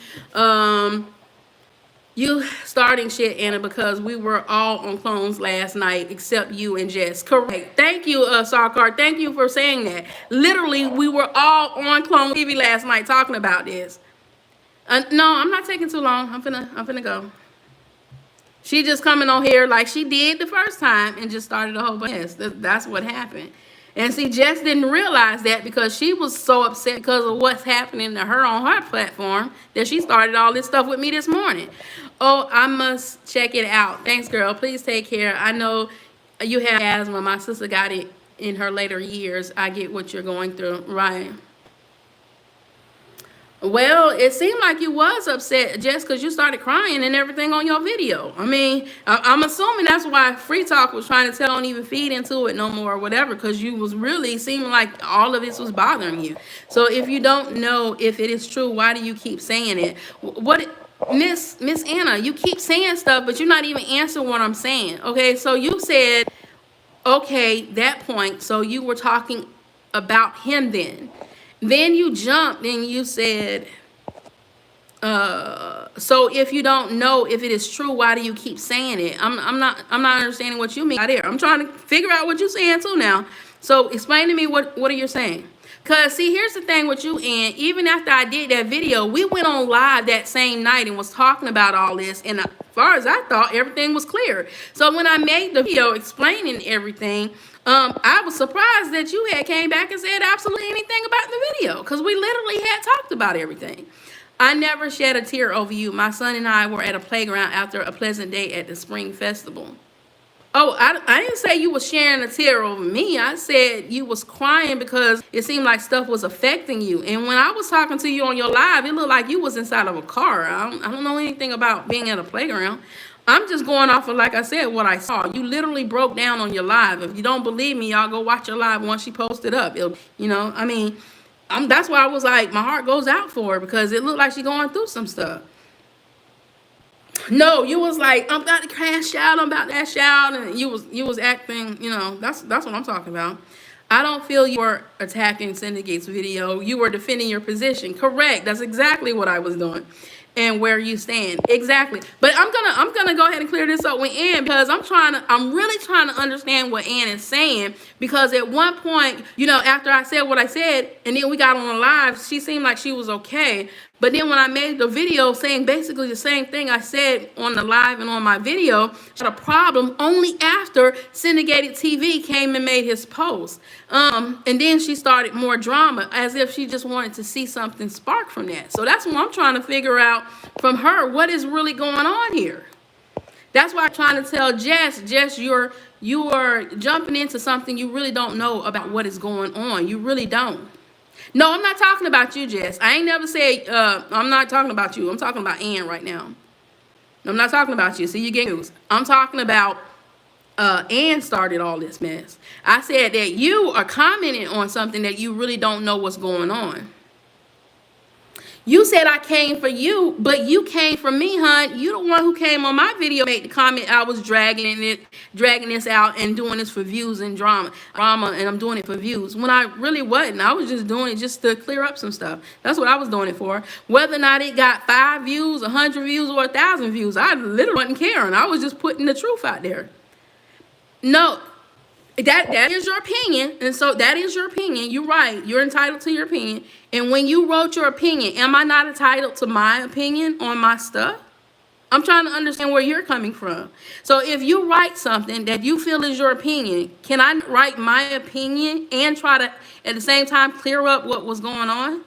You starting shit, Anna, because we were all on Clones last night except you and Jess. Correct. Thank you, Sarkar. Thank you for saying that. Literally, we were all on Clone TV last night talking about this. No, I'm not taking too long. I'm finna go. She just coming on here like she did the first time and just started a whole bunch. That's what happened. And see, Jess didn't realize that because she was so upset because of what's happening to her on her platform that she started all this stuff with me this morning. Oh, I must check it out. Thanks, girl. Please take care. I know you have asthma. My sister got it in her later years. I get what you're going through. Right. Well, it seemed like you was upset just because you started crying and everything on your video. I mean, I'm assuming that's why Free Talk was trying to tell don't even feed into it no more or whatever, because you was really seeming like all of this was bothering you. So if you don't know if it is true, why do you keep saying it? Miss Anna, you keep saying stuff, but you're not even answering what I'm saying. Okay, so you said, okay, that point. So you were talking about him then. Then you jumped and you said, so if you don't know if it is true, why do you keep saying it? I'm not understanding what you mean by there. I'm trying to figure out what you're saying too now. So explain to me what are you saying? Because see, here's the thing with you, and even after I did that video, we went on live that same night and was talking about all this, and as far as I thought, everything was clear. So when I made the video explaining everything, I was surprised that you had came back and said absolutely anything about the video, because we literally had talked about everything. I never shed a tear over you. My son and I were at a playground after a pleasant day at the spring festival. Oh, I didn't say you was sharing a tear over me. I said you was crying because it seemed like stuff was affecting you. And when I was talking to you on your live, it looked like you was inside of a car. I don't know anything about being at a playground. I'm just going off of, like I said, what I saw. You literally broke down on your live. If you don't believe me, y'all go watch your live once she posted up. I mean, that's why I was like, my heart goes out for her because it looked like she going through some stuff. No, you was like, I'm about to crash out, I'm about to dash out, and you was acting, that's what I'm talking about. I don't feel you were attacking Syndicate's video. You were defending your position. Correct. That's exactly what I was doing. And where you stand. Exactly. But I'm gonna go ahead and clear this up with Ann because I'm really trying to understand what Ann is saying, because at one point, after I said what I said and then we got on the live, she seemed like she was okay. But then when I made the video saying basically the same thing I said on the live and on my video, she had a problem only after Syndicated TV came and made his post. And then she started more drama as if she just wanted to see something spark from that. So that's what I'm trying to figure out from her. What is really going on here? That's why I'm trying to tell Jess, you are jumping into something you really don't know about what is going on. You really don't. No, I'm not talking about you, Jess. I ain't never said, I'm not talking about you. I'm talking about Ann right now. I'm not talking about you. See, you get news. I'm talking about Ann started all this mess. I said that you are commenting on something that you really don't know what's going on. You said I came for you, but you came for me, hon. You the one who came on my video, made the comment I was dragging this out and doing this for views and drama, and I'm doing it for views. When I really wasn't. I was just doing it just to clear up some stuff. That's what I was doing it for. Whether or not it got 5 views, 100 views, or 1,000 views, I literally wasn't caring. I was just putting the truth out there. No. That is your opinion, and so that is your opinion. You're right. You're entitled to your opinion. And when you wrote your opinion, am I not entitled to my opinion on my stuff? I'm trying to understand where you're coming from. So if you write something that you feel is your opinion, can I write my opinion and try to, at the same time, clear up what was going on?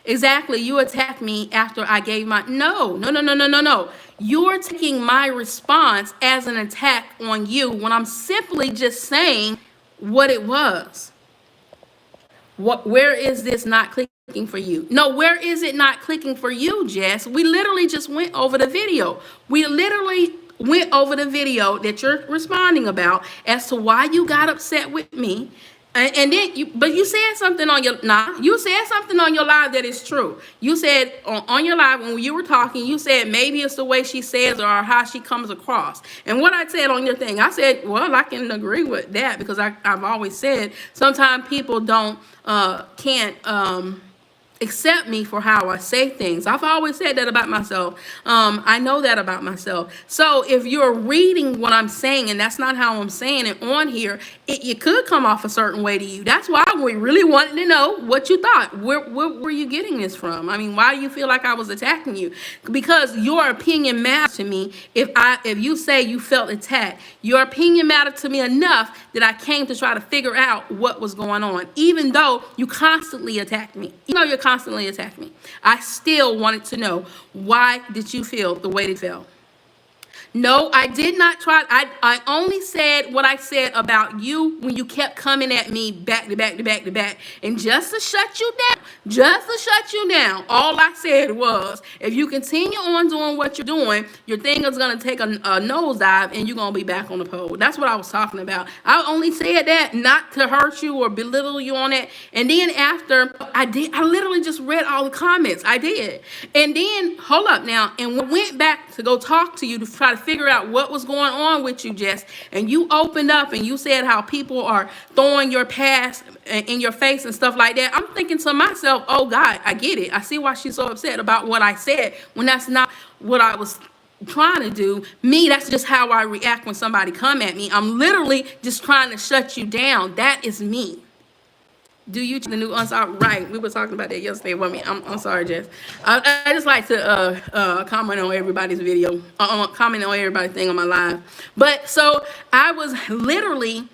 Exactly. You attacked me after I gave my... No. You're taking my response as an attack on you when I'm simply just saying what it was. Where is this not clicking for you? No, where is it not clicking for you, Jess? We literally just went over the video. We literally went over the video that you're responding about as to why you got upset with me. And then you said something on your something on your live that is true. You said on your live when you were talking, you said maybe it's the way she says or how she comes across. And what I said on your thing, I said, well, I can agree with that because I've always said sometimes people can't accept me for how I say things. I've always said that about myself. I know that about myself. So if you're reading what I'm saying and that's not how I'm saying it on here, it could come off a certain way to you. That's why we really wanted to know what you thought. Where were you getting this from? I mean, why do you feel like I was attacking you? Because your opinion matters to me. If you say you felt attacked, your opinion mattered to me enough that I came to try to figure out what was going on, even though you constantly attacked me. You're constantly attacked me. I still wanted to know, why did you feel the way it felt? No, I did not try. I only said what I said about you when you kept coming at me back to back to back to back. And just to shut you down, all I said was, if you continue on doing what you're doing, your thing is going to take a nosedive and you're going to be back on the pole. That's what I was talking about. I only said that not to hurt you or belittle you on it. And then after I literally just read all the comments. I did. And then, hold up now, and we went back to go talk to you to try to figure out what was going on with you, Jess. And you opened up and you said how people are throwing your past in your face and stuff like that. I'm thinking to myself, oh God, I get it. I see why she's so upset about what I said when that's not what I was trying to do. That's just how I react when somebody come at me. I'm literally just trying to shut you down. That is me. Do you the new unsolved? Right, we were talking about that yesterday. I'm sorry, Jess. I just like to comment on everybody's video, comment on everybody's thing on my live. But so I was literally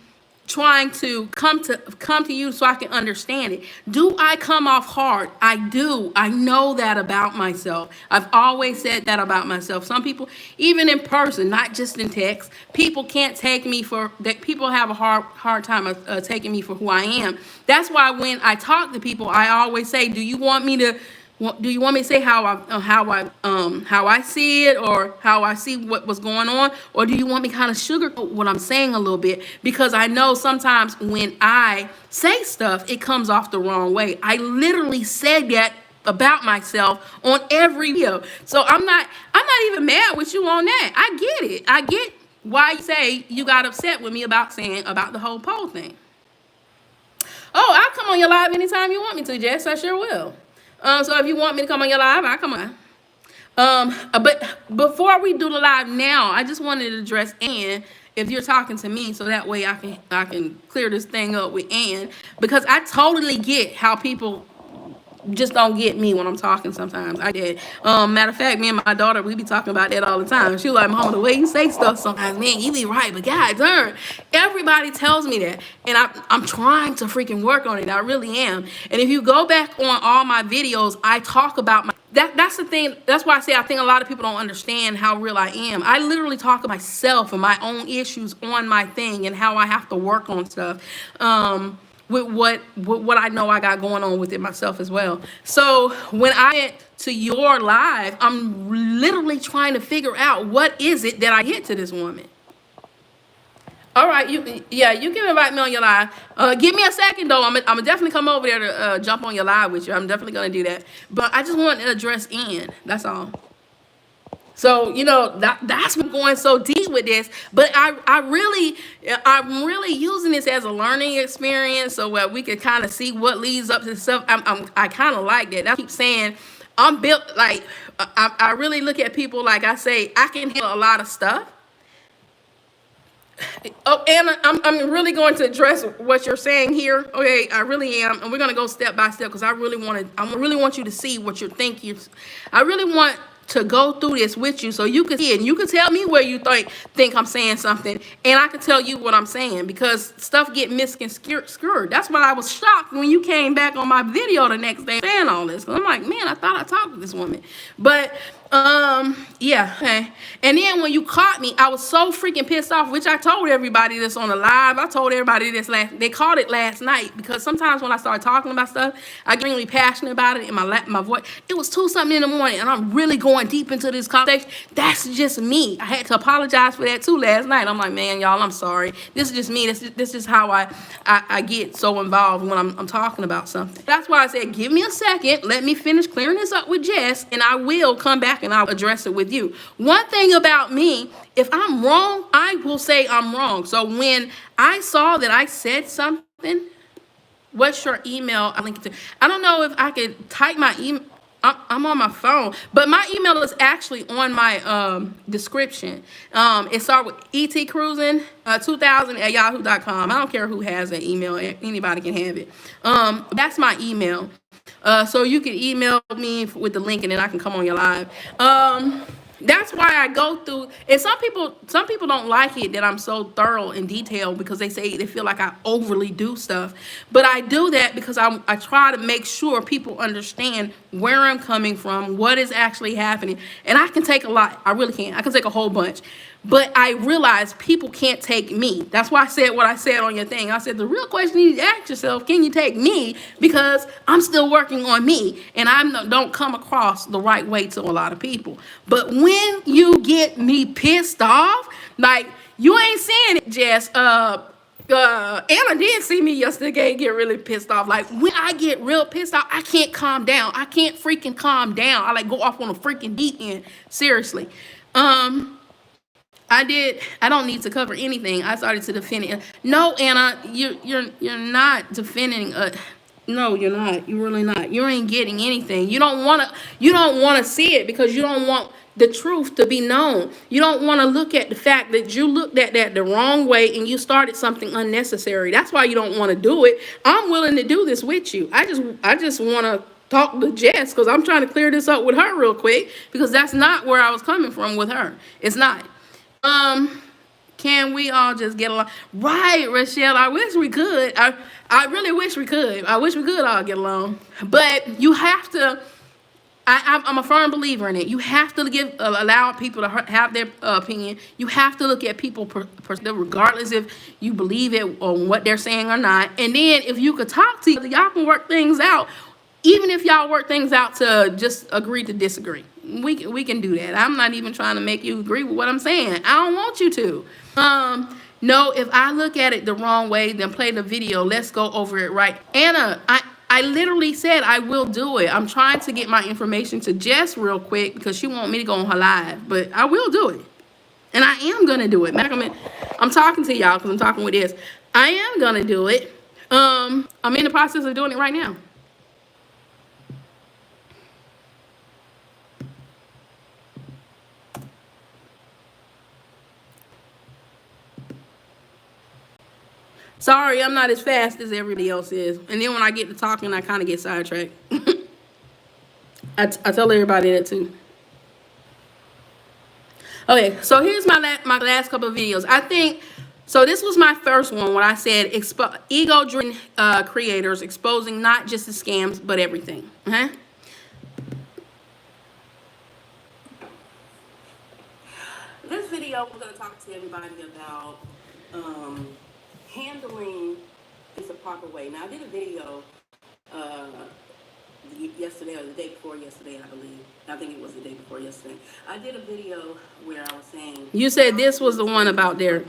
trying to come to you so I can understand it. Do I come off hard? I do. I know that about myself. I've always said that about myself. Some people, even in person, not just in text, people can't take me for that. People have a hard time taking me for who I am. That's why when I talk to people, I always say, do you want me to say how I see it, or how I see what was going on, or do you want me kind of sugarcoat what I'm saying a little bit? Because I know sometimes when I say stuff, it comes off the wrong way. I literally said that about myself on every video, so I'm not even mad with you on that. I get it. I get why you say you got upset with me about the whole poll thing. Oh, I'll come on your live anytime you want me to, Jess. I sure will. So if you want me to come on your live, I'll come on. But before we do the live now, I just wanted to address Ann, if you're talking to me, so that way I can clear this thing up with Ann, because I totally get how people just don't get me when I'm talking sometimes. I did. Matter of fact, me and my daughter, we be talking about that all the time. She was like, Mama, the way you say stuff sometimes, man, you be right, but God darn, everybody tells me that. And I'm trying to freaking work on it. I really am. And if you go back on all my videos, I talk about that's the thing. That's why I say I think a lot of people don't understand how real I am. I literally talk about myself and my own issues on my thing and how I have to work on stuff. With what I know I got going on with it myself as well. So when I went to your live, I'm literally trying to figure out what is it that I get to this woman. All right, you can invite me on your live. Give me a second though. I'm definitely come over there to jump on your live with you. I'm definitely gonna do that. But I just want to address Ann. That's all. So, that's been going so deep with this, but I'm really using this as a learning experience so that we can kind of see what leads up to stuff. I kind of like that. I keep saying I'm built like, I really look at people like I say, I can handle a lot of stuff. Oh, Anna, I'm really going to address what you're saying here. Okay, I really am, and we're gonna go step by step because I really want you to see what you're thinking. I really want to go through this with you so you can see it, and you can tell me where you think I'm saying something, and I can tell you what I'm saying, because stuff get misconstrued. That's why I was shocked when you came back on my video the next day saying all this. I'm like, man, I thought I talked to this woman. But yeah, okay. And then when you caught me, I was so freaking pissed off, which I told everybody this on the live. I told everybody this they caught it last night, because sometimes when I start talking about stuff, I get really passionate about it in my voice. It was 2-something in the morning, and I'm really going deep into this conversation. That's just me. I had to apologize for that too last night. I'm like, man, y'all, I'm sorry. This is just me. This is how I get so involved when I'm talking about something. That's why I said, give me a second. Let me finish clearing this up with Jess, and I will come back and I'll address it with you. One thing about me, if I'm wrong, I will say I'm wrong. So when I saw that I said something, what's your email? I link it to. I don't know if I could type my email. I'm on my phone, but my email is actually on my description. It starts with etcruzen2000@yahoo.com. I don't care who has that email. Anybody can have it. That's my email. So you can email me with the link, and then I can come on your live. That's why I go through, and some people don't like it that I'm so thorough and detailed, because they feel like I overly do stuff. But I do that because I try to make sure people understand where I'm coming from, what is actually happening. And I can take a lot. I really can. I can take a whole bunch. But I realize people can't take me. That's why I said what I said on your thing. I said the real question you need to ask yourself, can you take me? Because I'm still working on me, and I don't come across the right way to a lot of people. But when you get me pissed off, like, you ain't saying it, Jess. Anna did see me yesterday get really pissed off. Like, when I get real pissed off, I can't calm down. I can't freaking calm down. I like go off on a freaking deep end. Seriously. I don't need to cover anything. I started to defend it. No, Anna, you're not defending. No, you're not. You're really not. You ain't getting anything. You don't want to see it because you don't want the truth to be known. You don't want to look at the fact that you looked at that the wrong way and you started something unnecessary. That's why you don't want to do it. I'm willing to do this with you. I just want to talk to Jess because I'm trying to clear this up with her real quick, because that's not where I was coming from with her. It's not. Can we all just get along? Right, Rochelle. I wish we could. I really wish we could. I wish we could all get along. But you have to. I'm a firm believer in it. You have to allow people to have their opinion. You have to look at people regardless if you believe it or what they're saying or not. And then if you could talk to each other, y'all can work things out. Even if y'all work things out to just agree to disagree, we can do that. I'm not even trying to make you agree with what I'm saying. I don't want you to. No, if I look at it the wrong way, then play the video. Let's go over it right. Anna, I literally said I will do it. I'm trying to get my information to Jess real quick because she want me to go on her live, but I will do it. And I am going to do it. I'm talking to y'all because I'm talking with this. I am going to do it. I'm in the process of doing it right now. Sorry, I'm not as fast as everybody else is. And then when I get to talking, I kind of get sidetracked. I tell everybody that too. Okay, so here's my last couple of videos. I think, so this was my first one when I said ego-driven creators exposing not just the scams, but everything. This video, we're going to talk to everybody about handling this a proper way. Now, I did a video yesterday or the day before yesterday, I believe. I think it was the day before yesterday. I did a video where I was saying... You said this was the one about Derek.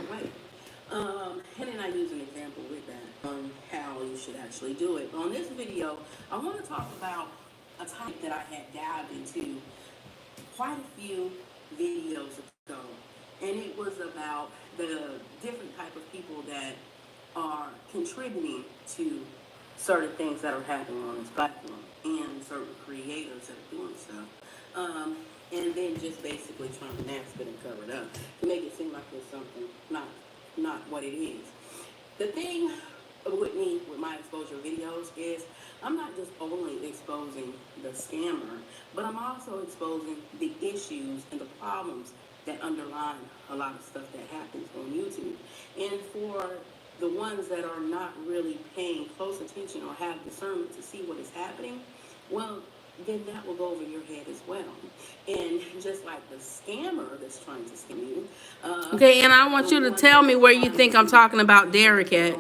And then I used an example with that on how you should actually do it. But on this video, I want to talk about a topic that I had dived into quite a few videos ago. And it was about the different type of people that are contributing to certain things that are happening on this platform and certain creators that are doing stuff. And then just basically trying to mask it and cover it up to make it seem like there's something not what it is. The thing with me, with my exposure videos, is I'm not just only exposing the scammer, but I'm also exposing the issues and the problems that underline a lot of stuff that happens on YouTube. And for the ones that are not really paying close attention or have discernment to see what is happening, well, then that will go over your head as well. And just like the scammer that's trying to scam you. Okay, and I want you to tell me where you think I'm talking about Derek at.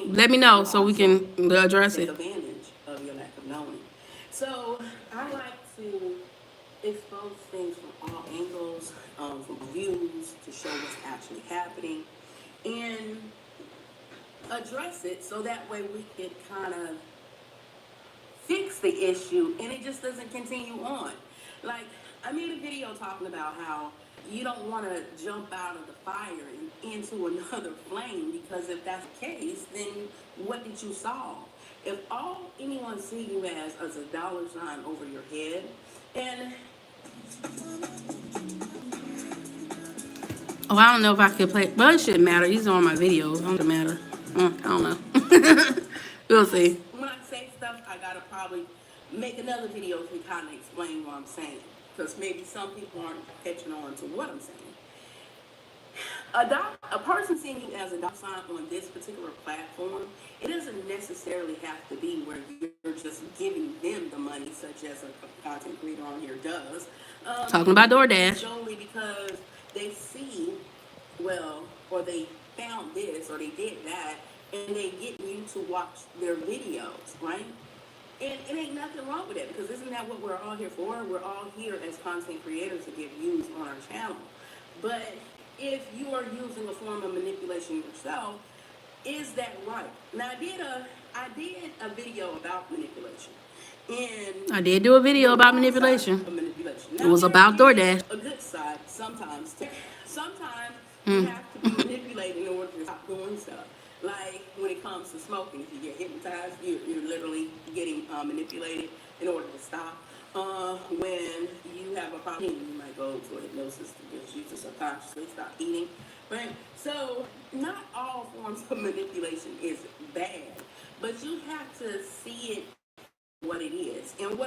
Let me know so we can address it. Advantage of your lack of knowing. So I like to expose things from all angles, from views, to show what's actually happening, and address it so that way we can kind of fix the issue and it just doesn't continue on. Like, I made a video talking about how you don't want to jump out of the fire and into another flame, because if that's the case, then what did you solve? If all anyone sees you as a dollar sign over your head, and oh, I don't know if I could play, but it shouldn't matter. These are on my videos. It don't matter. I don't know. We'll see. When I say stuff, I gotta probably make another video to kind of explain what I'm saying, because maybe some people aren't catching on to what I'm saying. A person seeing you as a dollar sign on this particular platform, it doesn't necessarily have to be where you're just giving them the money, such as a content creator on here does. Talking about DoorDash. Solely because they see, well, or they found this, or they did that, and they get you to watch their videos, right? And it ain't nothing wrong with it, because isn't that what we're all here for? We're all here as content creators to get views on our channel. But if you are using a form of manipulation yourself, is that right? Now, I did a video about manipulation. And I did do a video about manipulation. It was about DoorDash. A good side sometimes. Sometimes you have to be manipulated in order to stop doing stuff. Like when it comes to smoking, if you get hypnotized, you're literally getting manipulated in order to stop. When you have a problem, you might go to a hypnosis to get you to subconsciously stop eating, right? So not all forms of manipulation is bad, but you have to see it what it is. And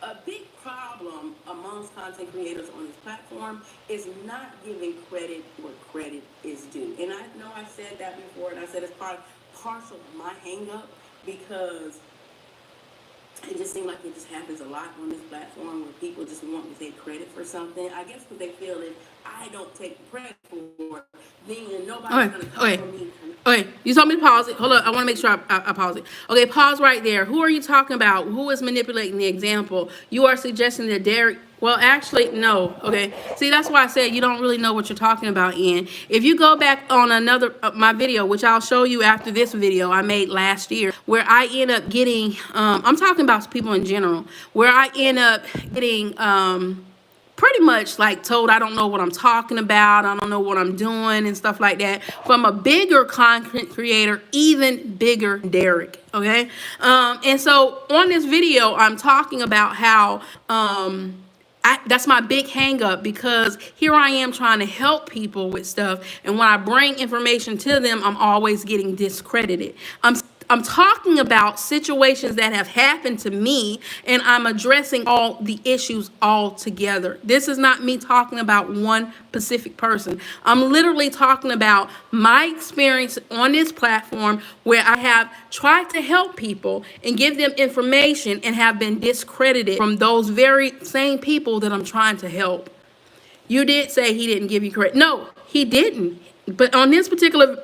a big problem amongst content creators on this platform is not giving credit where credit is due. And I know I said that before, and I said it's partial of my hang up, because it just seems like it just happens a lot on this platform where people just want to take credit for something. I guess because they feel if I don't take credit for it, then nobody's going to come for me. Okay, you told me to pause it. Hold on, I want to make sure I pause it. Okay, pause right there. Who are you talking about? Who is manipulating the example? You are suggesting that Derek... Well, actually, no. Okay. See, that's why I said you don't really know what you're talking about, Ian. If you go back on another my video, which I'll show you after this video I made last year, where I end up getting, I'm talking about people in general, where I end up getting pretty much like told I don't know what I'm talking about, I don't know what I'm doing and stuff like that, from a bigger content creator, even bigger Derek. Okay. And so on this video, I'm talking about how that's my big hang up, because here I am trying to help people with stuff, and when I bring information to them, I'm always getting discredited. I'm talking about situations that have happened to me, and I'm addressing all the issues all together. This is not me talking about one specific person. I'm literally talking about my experience on this platform, where I have tried to help people and give them information and have been discredited from those very same people that I'm trying to help. You did say he didn't give you credit. No, he didn't. But on this particular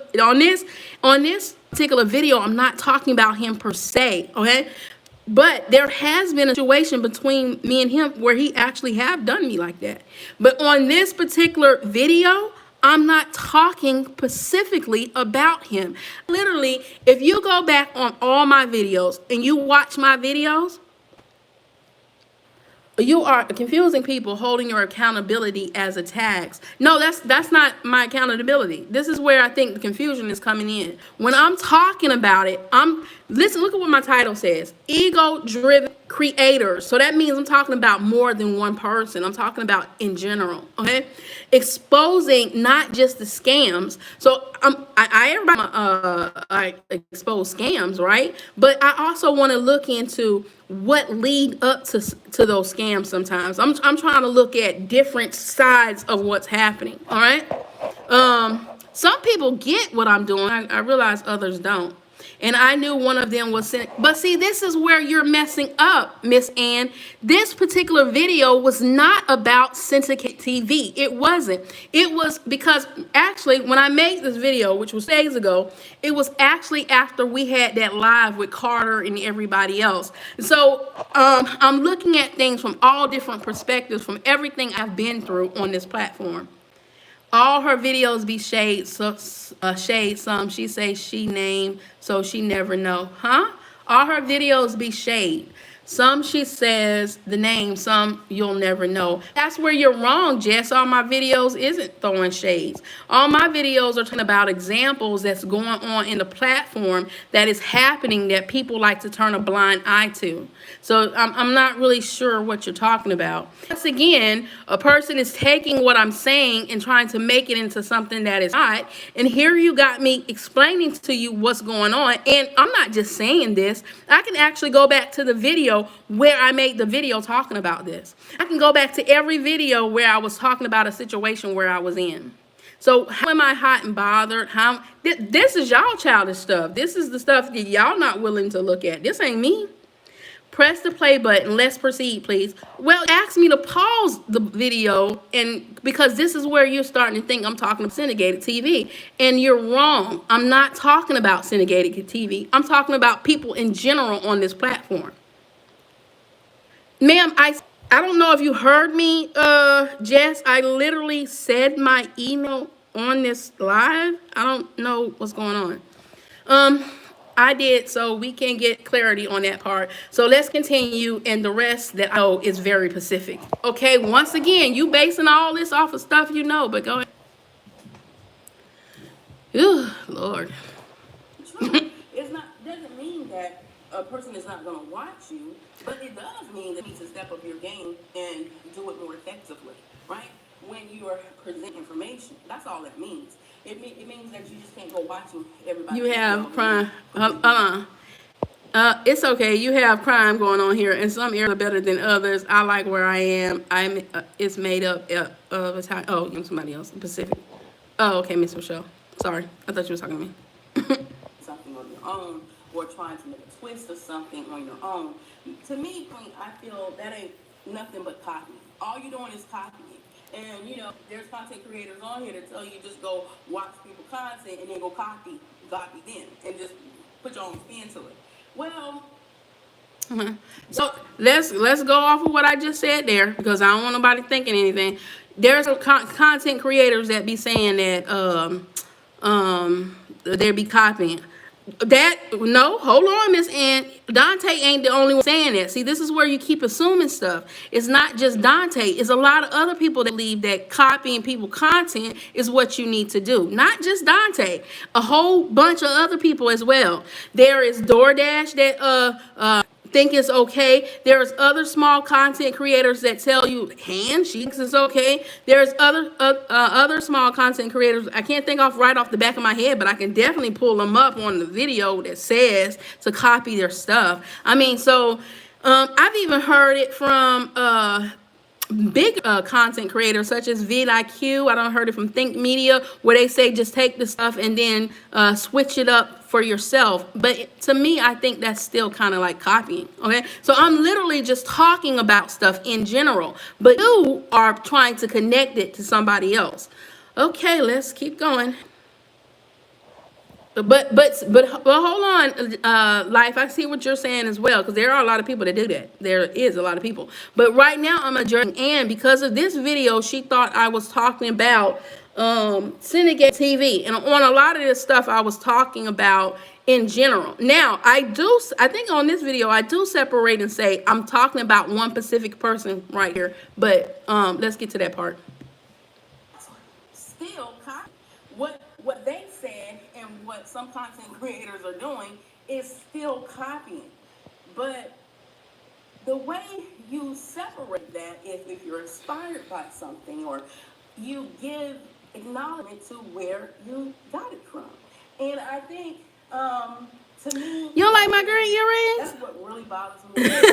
video, I'm not talking about him per se, okay? But there has been a situation between me and him where he actually have done me like that. But on this particular video, I'm not talking specifically about him. Literally, if you go back on all my videos and you watch my videos, you are confusing people, holding your accountability as a tax. No, that's not my accountability. This is where I think the confusion is coming in. When I'm talking about it, listen, look at what my title says. Ego-driven creators. So that means I'm talking about more than one person. I'm talking about in general, okay? Exposing not just the scams. So I expose scams, right? But I also want to look into what lead up to those scams sometimes. I'm trying to look at different sides of what's happening, all right? Some people get what I'm doing. I realize others don't. And I knew one of them was sent. But see, this is where you're messing up, Miss Ann. This particular video was not about Syndicate TV. It wasn't. It was because actually when I made this video, which was days ago, it was actually after we had that live with Carter and everybody else. So I'm looking at things from all different perspectives, from everything I've been through on this platform. All her videos be shade, some she say she name, so she never know. Huh? All her videos be shade. Some she says the name, some you'll never know. That's where you're wrong, Jess. All my videos isn't throwing shades. All my videos are talking about examples that's going on in the platform that is happening that people like to turn a blind eye to. So I'm not really sure what you're talking about. Once again, a person is taking what I'm saying and trying to make it into something that is not. And here you got me explaining to you what's going on. And I'm not just saying this. I can actually go back to the video where I made the video talking about this. I can go back to every video where I was talking about a situation where I was in. So how am I hot and bothered? This is y'all childish stuff. This is the stuff that y'all not willing to look at. This ain't me. Press the play button. Let's proceed, please. Well, ask me to pause the video, and because this is where you're starting to think I'm talking about syndicated TV, and you're wrong. I'm not talking about syndicated TV. I'm talking about people in general on this platform. Ma'am, I don't know if you heard me, Jess. I literally said my email on this live. I don't know what's going on. I did, so we can get clarity on that part. So let's continue, and the rest that I know is very specific. Okay, once again, you basing all this off of stuff you know, but go ahead. Ooh, Lord. Doesn't mean that a person is not going to watch you, but it does mean that you need to step up your game and do it more effectively, right? When you are presenting information, that's all that means. It means that you just can't go watching everybody. You have prime. It's okay. You have crime going on here, and some areas are better than others. I like where I am. It's made up of Italian. Oh, you're somebody else. Pacific. Oh, okay, Miss Michelle. Sorry, I thought you were talking to me. Something on your own, or trying to make a twist or something on your own. To me, I feel that ain't nothing but copying. All you're doing is copying. And you know, there's content creators on here that tell you just go watch people content and then go copy them, and just put your own spin to it. Well, so let's go off of what I just said there, because I don't want nobody thinking anything. There's some content creators that be saying that they be copying. That no, hold on, Miss Ann. Dante ain't the only one saying that. See, this is where you keep assuming stuff. It's not just Dante. It's a lot of other people that believe that copying people content is what you need to do. Not just Dante. A whole bunch of other people as well. There is DoorDash that think it's okay. There's other small content creators that tell you handshakes is okay. There's other small content creators. I can't think right off the back of my head, but I can definitely pull them up on the video that says to copy their stuff. I mean, so I've even heard it from big content creators such as vidIQ. I don't heard it from Think Media, where they say just take the stuff and then switch it up for yourself. But to me, I think that's still kind of like copying. Okay, so I'm literally just talking about stuff in general, but you are trying to connect it to somebody else. Okay, let's keep going. But hold on, Life. I see what you're saying as well, because there are a lot of people that do that. There is a lot of people. But right now, I'm addressing Ann because of this video. She thought I was talking about Syndicate TV, and on a lot of this stuff, I was talking about in general. Now, I think on this video, I do separate and say I'm talking about one specific person right here. But let's get to that part. Still, what they said and what some content creators are doing is still copying. But the way you separate that is if you're inspired by something, or you give acknowledgement to where you got it from. And I think, to me, you don't like my green earrings? That's what really bothers me about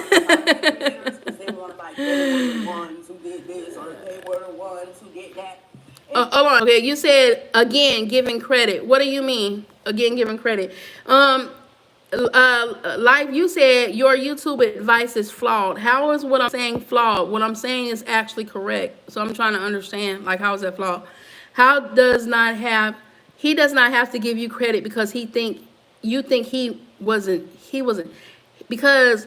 creators, because they want to like, they were the ones who did this, or they were the ones who did that. Hold on. Okay, you said again giving credit. What do you mean again giving credit? Life, you said your YouTube advice is flawed. How is what I'm saying flawed? What I'm saying is actually correct. So I'm trying to understand, like, how is that flawed? He does not have to give you credit because you think he wasn't, because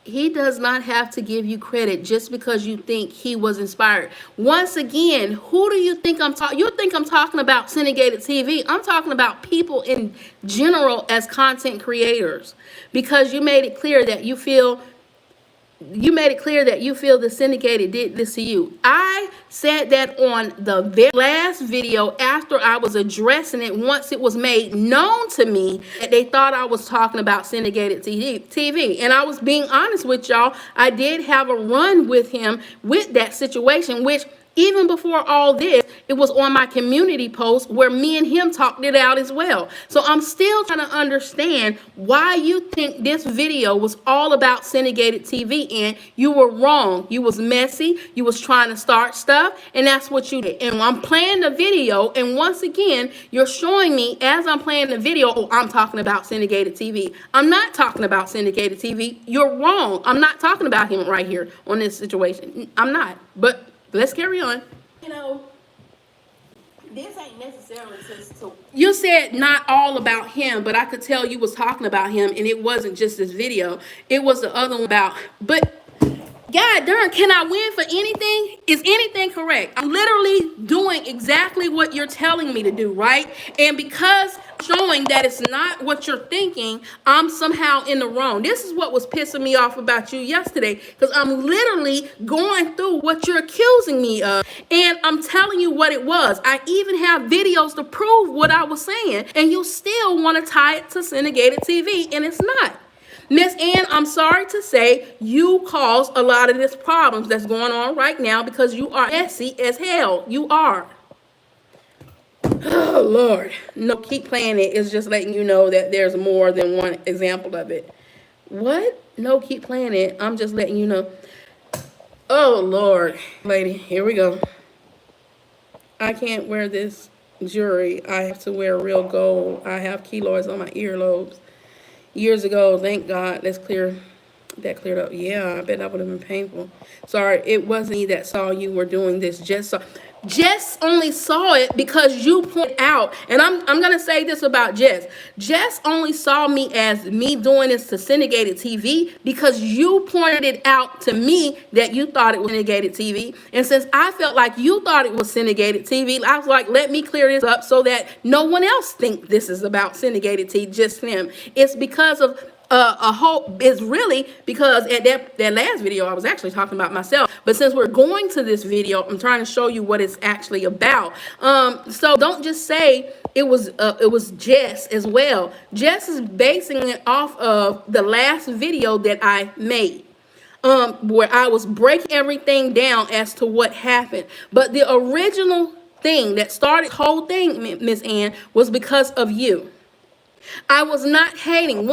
he does not have to give you credit just because you think he was inspired. Once again, who do you think I'm talking? You think I'm talking about syndicated TV? I'm talking about people in general as content creators, because you made it clear that you feel the syndicated did this to you. I said that on the very last video after I was addressing it, once it was made known to me that they thought I was talking about syndicated TV. And I was being honest with y'all. I did have a run with him with that situation, which even before all this, it was on my community post where me and him talked it out as well. So I'm still trying to understand why you think this video was all about syndicated TV, and you were wrong. You was messy. You was trying to start stuff, and that's what you did. And I'm playing the video, and once again, you're showing me as I'm playing the video, oh, I'm talking about syndicated TV. I'm not talking about syndicated TV. You're wrong. I'm not talking about him right here on this situation. I'm not. But let's carry on. You know, this ain't necessarily just to... You said not all about him, but I could tell you was talking about him, and it wasn't just this video. It was the other one about... But, God darn, can I win for anything? Is anything correct? I'm literally doing exactly what you're telling me to do, right? And because showing that it's not what you're thinking, I'm somehow in the wrong. This is what was pissing me off about you yesterday, because I'm literally going through what you're accusing me of, and I'm telling you what it was. I even have videos to prove what I was saying, and you still want to tie it to syndicated TV, and it's not. Miss Ann, I'm sorry to say you caused a lot of this problems that's going on right now, because you are messy as hell. You are. Oh, Lord. No, keep playing it. It's just letting you know that there's more than one example of it. What? No, keep playing it. I'm just letting you know. Oh, Lord. Lady, here we go. I can't wear this jewelry. I have to wear real gold. I have keloids on my earlobes. Years ago, thank God, that cleared up. Yeah, I bet that would have been painful. Sorry, it wasn't me that saw you were doing this. Jess only saw it because you pointed out, and I'm gonna say this about Jess. Jess only saw me as me doing this to syndicated TV because you pointed it out to me that you thought it was syndicated TV. And since I felt like you thought it was syndicated TV, I was like, let me clear this up so that no one else think this is about syndicated TV, just him. It's because of a whole, is really because at that last video I was actually talking about myself, but since we're going to this video, I'm trying to show you what it's actually about. So don't just say it was Jess as well. Jess is basing it off of the last video that I made, where I was breaking everything down as to what happened. But the original thing that started the whole thing, Miss Ann, was because of you. I was not hating.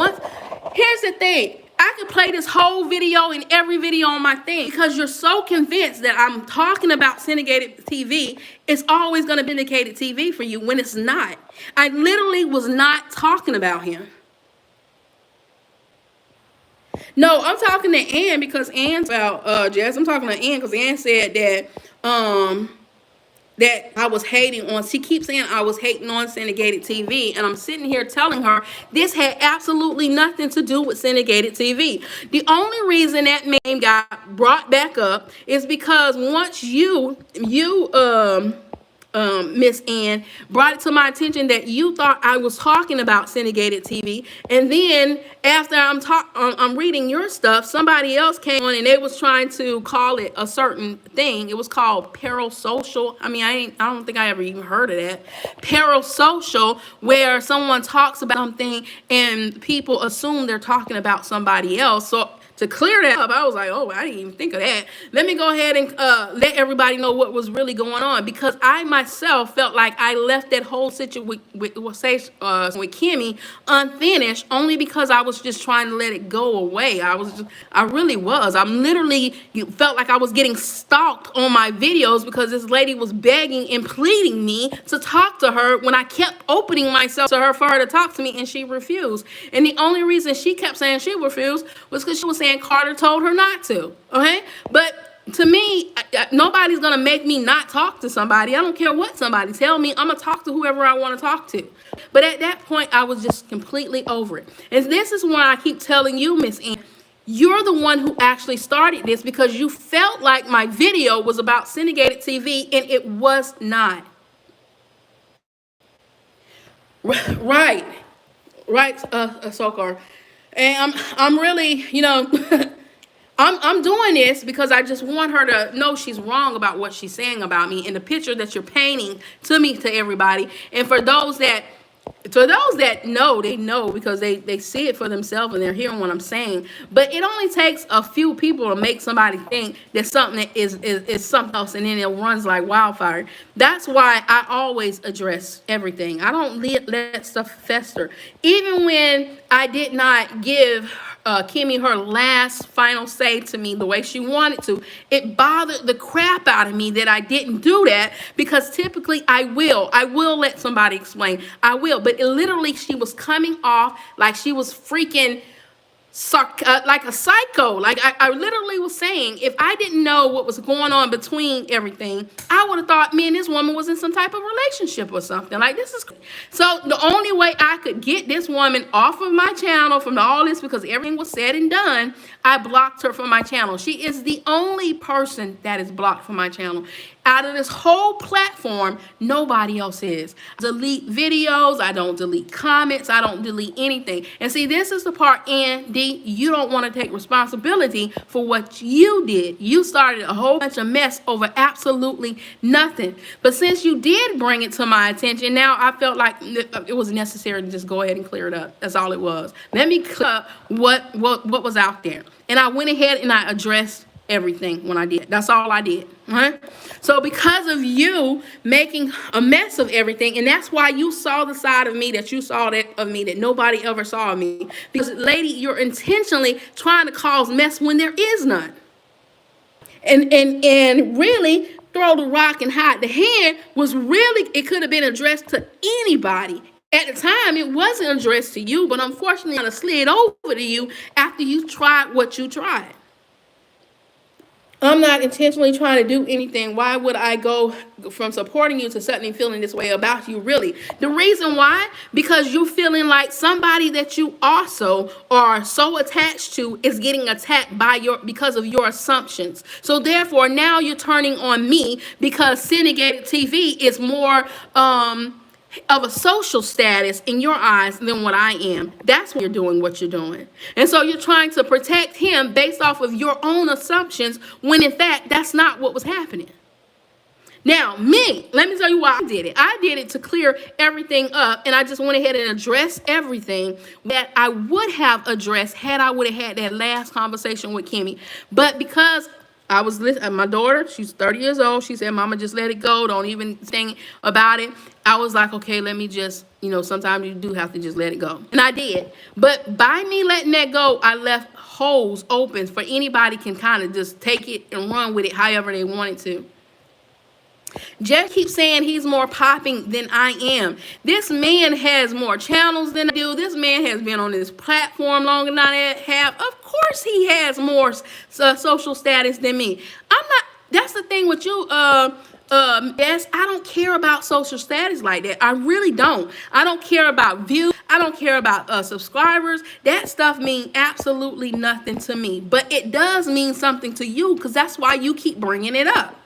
Here's the thing. I could play this whole video and every video on my thing because you're so convinced that I'm talking about syndicated TV. It's always going to be syndicated TV for you when it's not. I literally was not talking about him. No, I'm talking to Ann because Ann's about Jess. I'm talking to Ann because Ann said that I was hating on, she keeps saying I was hating on syndicated TV, and I'm sitting here telling her this had absolutely nothing to do with syndicated TV. The only reason that name got brought back up is because once you Miss Ann, brought it to my attention that you thought I was talking about syndicated TV, and then after I'm reading your stuff, somebody else came on and they was trying to call it a certain thing. It was called parasocial. I mean, I don't think I ever even heard of that. Parasocial, where someone talks about something and people assume they're talking about somebody else. So to clear that up, I was like, oh, I didn't even think of that. Let me go ahead and let everybody know what was really going on, because I myself felt like I left that whole situation with Kimmy unfinished only because I was just trying to let it go away. I really was. I'm literally felt like I was getting stalked on my videos because this lady was begging and pleading me to talk to her when I kept opening myself to her for her to talk to me, and she refused. And the only reason she kept saying she refused was because she was saying Carter told her not to. Okay, but to me, nobody's gonna make me not talk to somebody. I don't care what somebody tell me. I'm gonna talk to whoever I want to talk to. But at that point, I was just completely over it. And this is why I keep telling you, Miss Ann, you're the one who actually started this, because you felt like my video was about syndicated TV, and it was not. Right, Sokar. And I'm really, I'm doing this because I just want her to know she's wrong about what she's saying about me and the picture that you're painting to me, to everybody. And for those that know, they know because they see it for themselves and they're hearing what I'm saying. But it only takes a few people to make somebody think that something is something else, and then it runs like wildfire. That's why I always address everything. I don't let stuff fester. Even when I did not give Kimmy her last final say to me the way she wanted to, it bothered the crap out of me that I didn't do that, because typically I will let somebody explain. I will, but literally she was coming off like she was freaking like a psycho. Like I literally was saying, if I didn't know what was going on between everything, I would have thought me and this woman was in some type of relationship or something. Like, this is so the only way I could get this woman off of my channel from all this, because everything was said and done, I blocked her from my channel. She is the only person that is blocked from my channel. Out of this whole platform, nobody else is. Delete videos, I don't delete comments, I don't delete anything. And see, this is the part, Andy, you don't want to take responsibility for what you did. You started a whole bunch of mess over absolutely nothing. But since you did bring it to my attention, now I felt like it was necessary to just go ahead and clear it up. That's all it was. Let me clear up what was out there. And I went ahead and I addressed everything when I did. That's all I did. Right? So because of you making a mess of everything, and that's why you saw the side of me that you saw that of me that nobody ever saw of me. Because lady, you're intentionally trying to cause mess when there is none. And really throw the rock and hide the hand was really, it could have been addressed to anybody. At the time, it wasn't addressed to you, but unfortunately, it slid over to you after you tried what you tried. I'm not intentionally trying to do anything. Why would I go from supporting you to suddenly feeling this way about you, really? The reason why, because you're feeling like somebody that you also are so attached to is getting attacked by because of your assumptions. So therefore, now you're turning on me because syndicated TV is more of a social status in your eyes than what I am. That's why you're doing what you're doing. And so you're trying to protect him based off of your own assumptions when in fact that's not what was happening. Now, me, let me tell you why I did it. I did it to clear everything up, and I just went ahead and addressed everything that I would have addressed had I would have had that last conversation with Kimmy. But because I was listening, my daughter, she's 30 years old. She said, Mama, just let it go. Don't even think about it. I was like, okay, let me just, sometimes you do have to just let it go. And I did. But by me letting that go, I left holes open for anybody can kind of just take it and run with it however they wanted to. Jeff keeps saying he's more popping than I am. This man has more channels than I do. This man has been on this platform longer than I have. Of course he has more social status than me. I'm not, that's the thing with you, yes, I don't care about social status like that. I really don't. I don't care about views. I don't care about subscribers. That stuff means absolutely nothing to me. But it does mean something to you because that's why you keep bringing it up.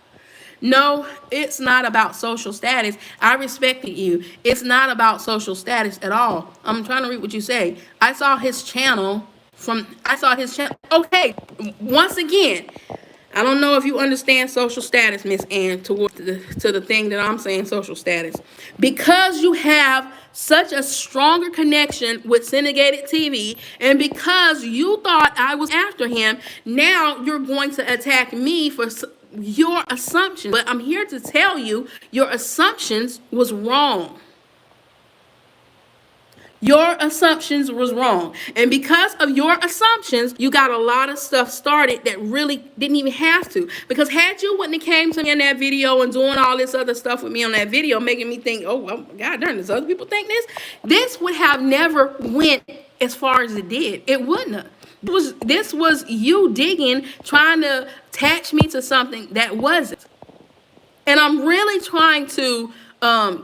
No, it's not about social status. I respected you. It's not about social status at all. I'm trying to read what you say. I saw his channel. Okay, once again, I don't know if you understand social status, Miss Ann, to the thing that I'm saying, social status. Because you have such a stronger connection with syndicated TV, and because you thought I was after him, now you're going to attack me for your assumptions. But I'm here to tell you your assumptions was wrong. Your assumptions was wrong. And because of your assumptions, you got a lot of stuff started that really didn't even have to. Because had you wouldn't have came to me in that video and doing all this other stuff with me on that video, making me think, oh, well, God darn, does other people think this would have never went as far as it did. It wouldn't have. This was you digging, trying to attach me to something that wasn't. And I'm really trying to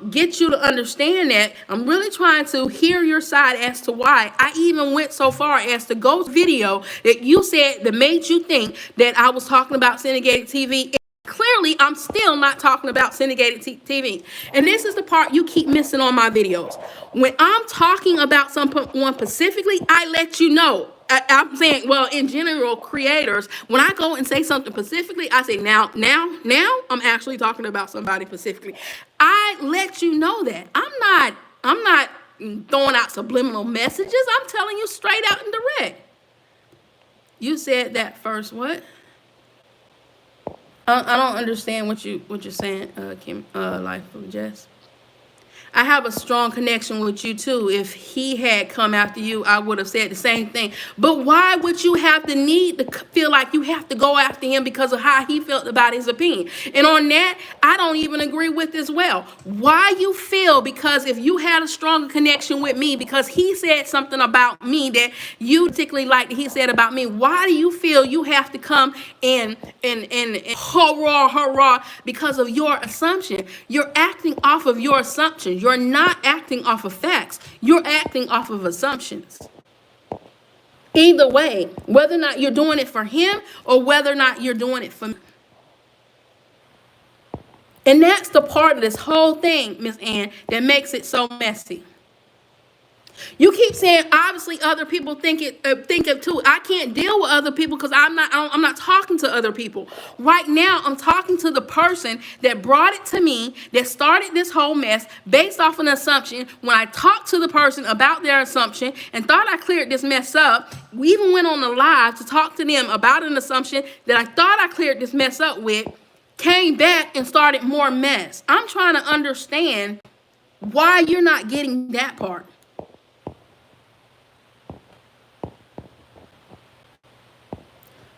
get you to understand that. I'm really trying to hear your side as to why. I even went so far as to go to video that you said that made you think that I was talking about syndicated TV. Clearly, I'm still not talking about syndicated TV. And this is the part you keep missing on my videos. When I'm talking about someone specifically, I let you know. I'm saying, well, in general, creators, when I go and say something specifically, I say, now, I'm actually talking about somebody specifically. I let you know that. I'm not throwing out subliminal messages. I'm telling you straight out and direct. You said that first, what? I don't understand what you're saying, Kim, Life of Jess. I have a strong connection with you too. If he had come after you, I would have said the same thing. But why would you have the need to feel like you have to go after him because of how he felt about his opinion? And on that, I don't even agree with as well. Why you feel, because if you had a stronger connection with me because he said something about me that you particularly liked that he said about me, why do you feel you have to come and hurrah because of your assumption? You're acting off of your assumptions. You're not acting off of facts. You're acting off of assumptions. Either way, whether or not you're doing it for him or whether or not you're doing it for me. And that's the part of this whole thing, Miss Ann, that makes it so messy. You keep saying obviously other people think it too. I can't deal with other people because I'm not talking to other people right now. I'm talking to the person that brought it to me, that started this whole mess based off an assumption. When I talked to the person about their assumption and thought I cleared this mess up, we even went on the live to talk to them about an assumption that I thought I cleared this mess up with, came back and started more mess. I'm trying to understand why you're not getting that part.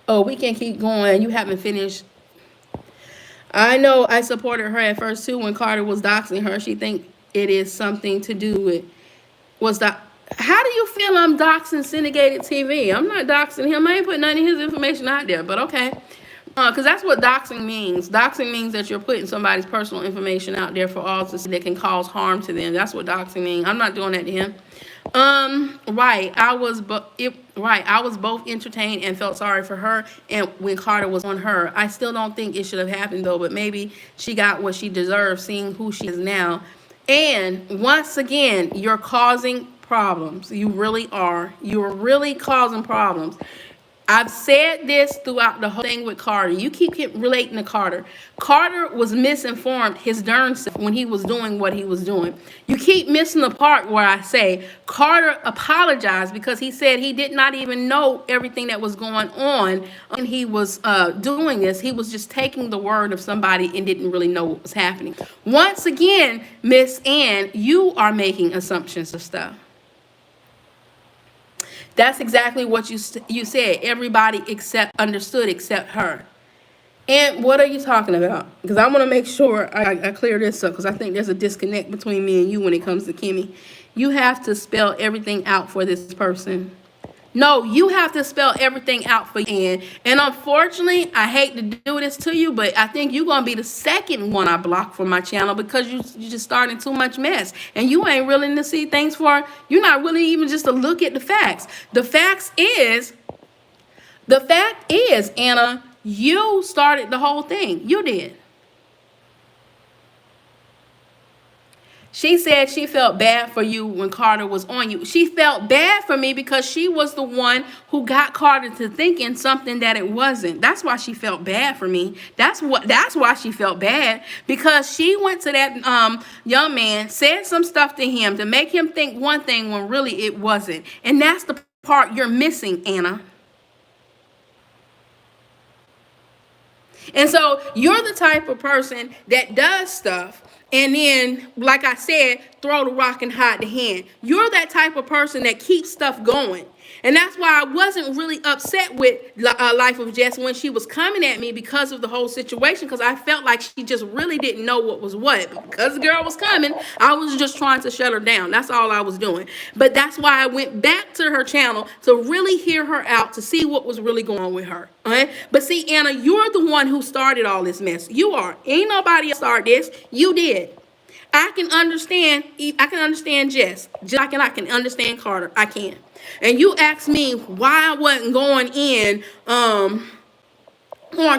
Oh, we can keep going. You haven't finished. I know I supported her at first too when Carter was doxing her. She think it is something to do with was that. How do you feel I'm doxing syndicated TV? I'm not doxing him. I ain't putting none of his information out there. But okay, because that's what doxing means. Doxing means that you're putting somebody's personal information out there for all to see that can cause harm to them. That's what doxing means. I'm not doing that to him. Right. I was both entertained and felt sorry for her. And when Carter was on her, I still don't think it should have happened though. But maybe she got what she deserved, seeing who she is now. And once again, you're causing problems. You really are. You're really causing problems. I've said this throughout the whole thing with Carter. You keep relating to Carter. Carter was misinformed his darn self when he was doing what he was doing. You keep missing the part where I say Carter apologized because he said he did not even know everything that was going on when he was doing this. He was just taking the word of somebody and didn't really know what was happening. Once again, Miss Ann, you are making assumptions of stuff. That's exactly what you said. Everybody understood except her. And what are you talking about? Because I want to make sure I clear this up because I think there's a disconnect between me and you when it comes to Kimmy. You have to spell everything out for this person. No, you have to spell everything out for Ann. And unfortunately, I hate to do this to you, but I think you're going to be the second one I block from my channel because you just starting too much mess. And you ain't willing to see things you're not willing even just to look at the facts. The fact is, Anna, you started the whole thing. You did. She said she felt bad for you when Carter was on you. She felt bad for me because she was the one who got Carter to thinking something that it wasn't. That's why she felt bad for me. That's why she felt bad, because she went to that young man, said some stuff to him to make him think one thing when really it wasn't. And that's the part you're missing, Anna. And so you're the type of person that does stuff and then, like I said, throw the rock and hide the hand. You're that type of person that keeps stuff going. And that's why I wasn't really upset with Life of Jess when she was coming at me because of the whole situation, because I felt like she just really didn't know what was what. But because the girl was coming, I was just trying to shut her down. That's all I was doing. But that's why I went back to her channel to really hear her out, to see what was really going on with her. Okay? But see, Anna, you're the one who started all this mess. You are. Ain't nobody else started this. You did. I can understand Jess, just like I can understand Carter. I can. And you asked me why I wasn't going in on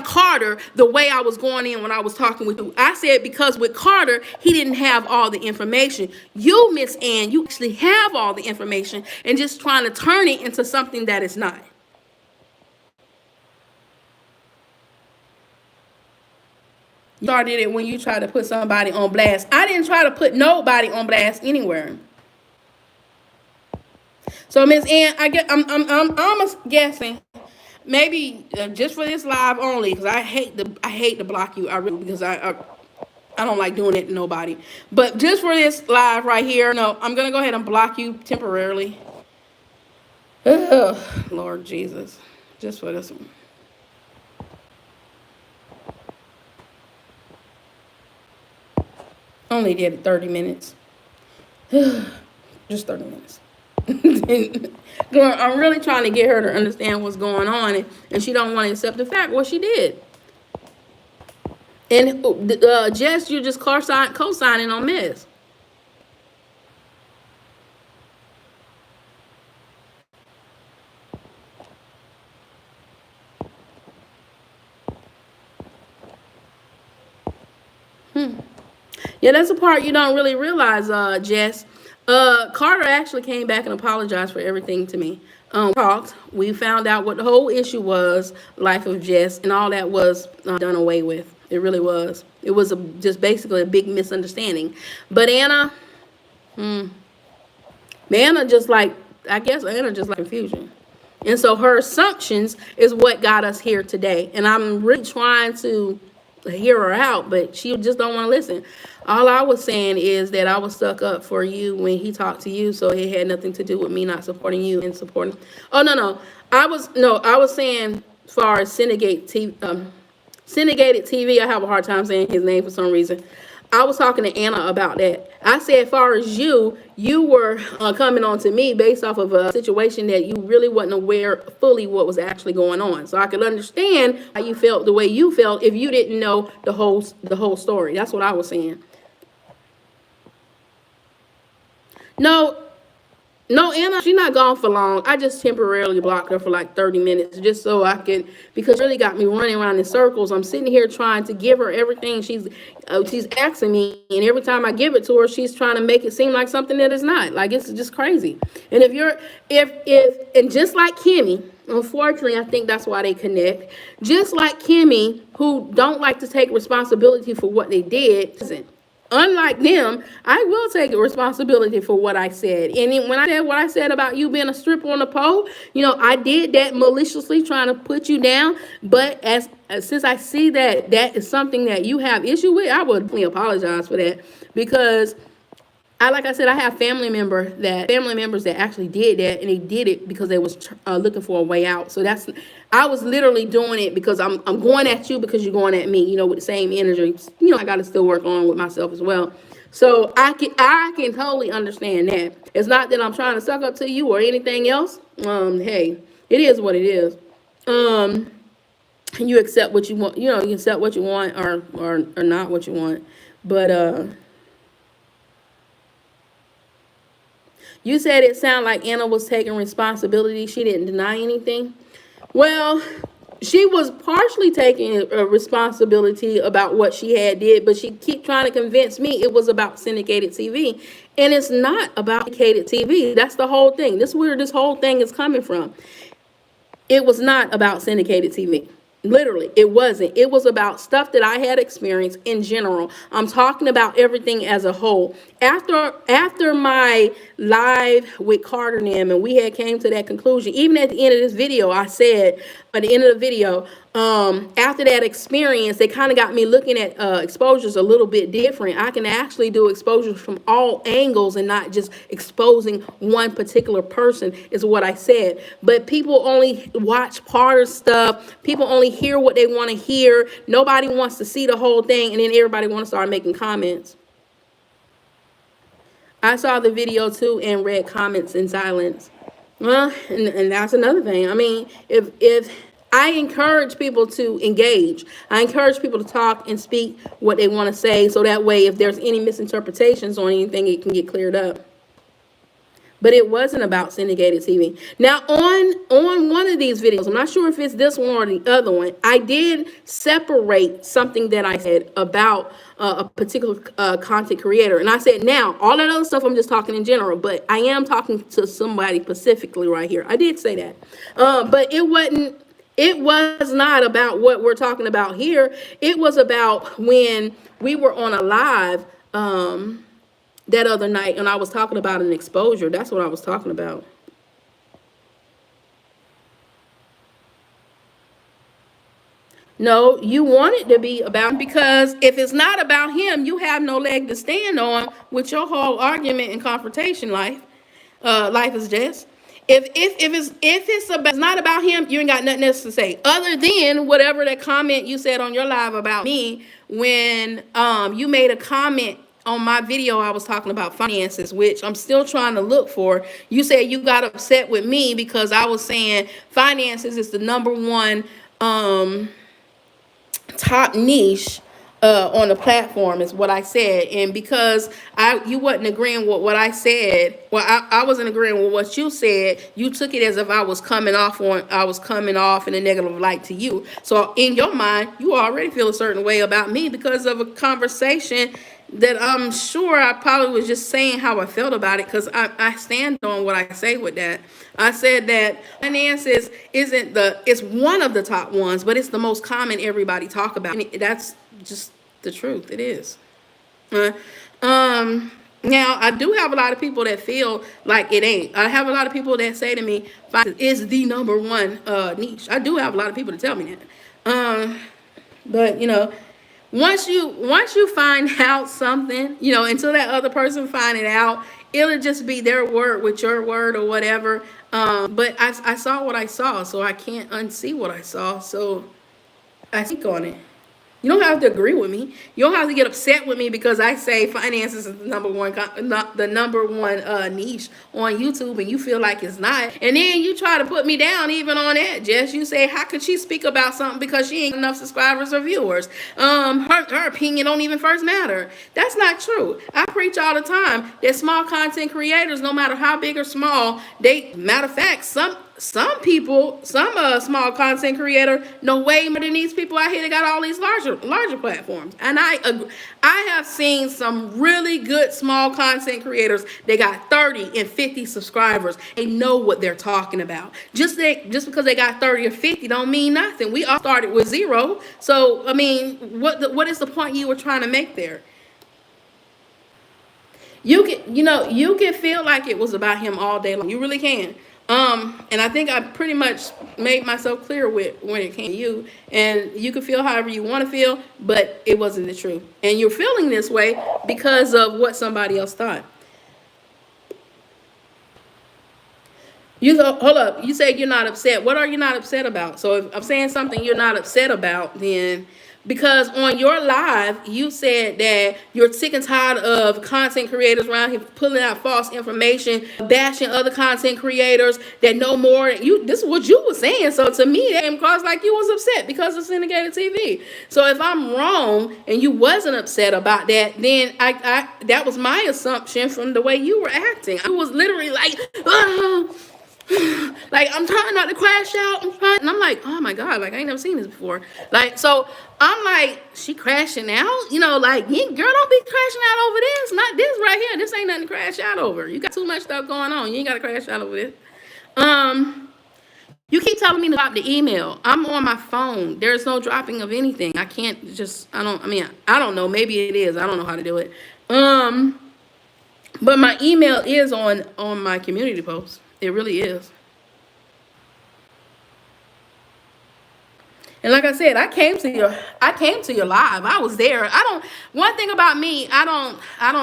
Carter the way I was going in when I was talking with you. I said because with Carter, he didn't have all the information. You, Miss Ann, you actually have all the information and just trying to turn it into something that it's not. You started it when you tried to put somebody on blast. I didn't try to put nobody on blast anywhere. So Miss Ann, I'm almost guessing maybe just for this live only, because I hate to block you. I really, because I don't like doing it to nobody. But just for this live right here, no, I'm gonna go ahead and block you temporarily. Ugh, Lord Jesus, just for this one. Only did it 30 minutes. Just 30 minutes. I'm really trying to get her to understand what's going on, and she don't want to accept the fact what she did. And Jess, you're just co-signing on this. Yeah, that's the part you don't really realize, Jess. Carter actually came back and apologized for everything to me. Talked. We found out what the whole issue was, Life of Jess, and all that was done away with. It really was. It was just basically a big misunderstanding. But Anna, Anna just like, I guess Anna just like confusion. And so her assumptions is what got us here today. And I'm really trying to hear her out, but she just don't want to listen. All I was saying is that I was stuck up for you when he talked to you, so it had nothing to do with me not supporting you and supporting. Oh no, I was saying as far as syndicated TV. I have a hard time saying his name for some reason. I was talking to Anna about that. I said, as far as you were coming on to me based off of a situation that you really wasn't aware fully what was actually going on. So I could understand how you felt the way you felt if you didn't know the whole story. That's what I was saying. No, Anna, she's not gone for long. I just temporarily blocked her for like 30 minutes just so I could, because it really got me running around in circles. I'm sitting here trying to give her everything she's asking me, and every time I give it to her, she's trying to make it seem like something that is not. Like, it's just crazy. And and just like Kimmy, unfortunately, I think that's why they connect. Just like Kimmy, who don't like to take responsibility for what they did, unlike them, I will take responsibility for what I said. And when I said what I said about you being a stripper on the pole, I did that maliciously, trying to put you down. But since I see that is something that you have issue with, I would definitely apologize for that, because like I said, I have family members that actually did that, and they did it because they was looking for a way out. So I was literally doing it because I'm going at you because you're going at me, with the same energy. I got to still work on with myself as well. So I can totally understand that. It's not that I'm trying to suck up to you or anything else. Hey, it is what it is. And you accept what you want. You accept what you want or not what you want. But you said it sounded like Anna was taking responsibility. She didn't deny anything. Well, she was partially taking responsibility about what she had did, but she kept trying to convince me it was about syndicated TV. And it's not about syndicated TV. That's the whole thing. This is where this whole thing is coming from. It was not about syndicated TV. Literally, it wasn't. It was about stuff that I had experienced in general. I'm talking about everything as a whole. After my live with Carter and them, and we had came to that conclusion, even at the end of this video, I said, at the end of the video, after that experience, they kind of got me looking at exposures a little bit different. I can actually do exposures from all angles and not just exposing one particular person, is what I said. But people only watch part of stuff. People only hear what they want to hear. Nobody wants to see the whole thing, and then everybody wants to start making comments. I saw the video too and read comments in silence. Well, and that's another thing. I mean, if I encourage people to engage, I encourage people to talk and speak what they want to say, so that way if there's any misinterpretations on anything, it can get cleared up. But it wasn't about syndicated TV. Now, on one of these videos, I'm not sure if it's this one or the other one, I did separate something that I said about a particular content creator. And I said, now, all that other stuff, I'm just talking in general, but I am talking to somebody specifically right here. I did say that. But it was not about what we're talking about here. It was about when we were on a live that other night, and I was talking about an exposure. That's what I was talking about. No, you want it to be about him, because if it's not about him, you have no leg to stand on with your whole argument and confrontation life. Life is just. If it's not about him, you ain't got nothing else to say other than whatever that comment you said on your live about me when you made a comment on my video. I was talking about finances, which I'm still trying to look for. You said you got upset with me because I was saying finances is the number one top niche on the platform, is what I said. And because you wasn't agreeing with what I said, well, I wasn't agreeing with what you said, you took it as if I was coming off in a negative light to you. So in your mind, you already feel a certain way about me because of a conversation that I'm sure I probably was just saying how I felt about it, because I stand on what I say with that. I said that finances isn't it's one of the top ones, but it's the most common everybody talk about. And that's just the truth. It is. Uh, um, Now I do have a lot of people that feel like it ain't. I have a lot of people that say to me, "Finance is the number one niche." I do have a lot of people that tell me that. But once you find out something, until that other person find it out, it'll just be their word with your word or whatever. But I saw what I saw, so I can't unsee what I saw. So I speak on it. You don't have to agree with me. You don't have to get upset with me because I say finances is the number one, niche on YouTube, and you feel like it's not. And then you try to put me down even on that. Jess, you say, how could she speak about something because she ain't enough subscribers or viewers? Her opinion don't even first matter. That's not true. I preach all the time that small content creators, no matter how big or small, matter of fact, some people, some small content creator know way more than these people out here that got all these larger platforms. And I have seen some really good small content creators. They got 30 and 50 subscribers. They know what they're talking about. Just because they got 30 or 50 don't mean nothing. We all started with zero. So I mean, what is the point you were trying to make there? You can feel like it was about him all day long. You really can. And I think I pretty much made myself clear with when it came to you. And you can feel however you want to feel, but it wasn't the truth. And you're feeling this way because of what somebody else thought. Hold up. You said you're not upset. What are you not upset about? So if I'm saying something you're not upset about, then because on your live you said that you're sick and tired of content creators around here pulling out false information, bashing other content creators that know more. This is what you were saying. So to me, that came across like you was upset because of syndicated TV. So if I'm wrong and you wasn't upset about that, then I that was my assumption from the way you were acting. I was literally like, like, I'm trying not to crash out. And I'm like, oh my God, like I ain't never seen this before. Like, so I'm like, she crashing out? Like, girl, don't be crashing out over this. Not this right here. This ain't nothing to crash out over. You got too much stuff going on. You ain't got to crash out over this. You keep telling me to drop the email. I'm on my phone. There's no dropping of anything. I can't just, I don't know. Maybe it is. I don't know how to do it. But my email is on my community post. It really is. And like I said, I came to your live. I was there. One thing about me, I don't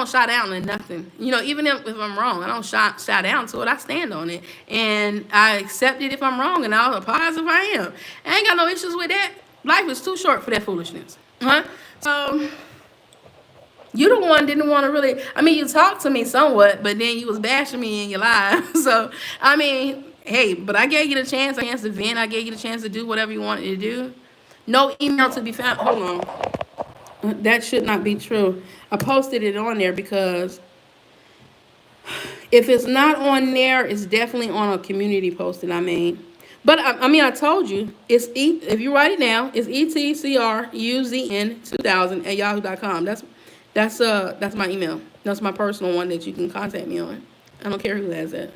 shy down to nothing. Even if I'm wrong, I don't shy down to it. I stand on it. And I accept it if I'm wrong, and I'll apologize if I am. I ain't got no issues with that. Life is too short for that foolishness. So you the one didn't want to really, you talked to me somewhat, but then you was bashing me in your live. So, hey, but I gave you the chance to vent. I gave you the chance to do whatever you wanted to do. No email to be found. Hold on. That should not be true. I posted it on there because if it's not on there, it's definitely on a community post that I made. But I told you, if you write it down, it's ETCRUZN2000@yahoo.com. That's my email. That's my personal one that you can contact me on. I don't care who has that.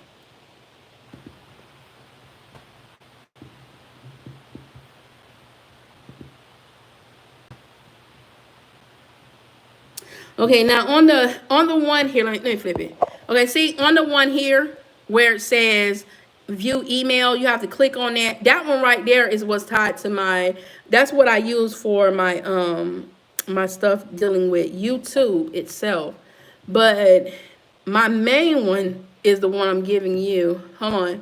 Okay, now on the one here, let me flip it. Okay, see on the one here where it says view email, you have to click on that. That one right there is what's tied to that's what I use for my my stuff dealing with YouTube itself. But my main one is the one I'm giving you. Hold on.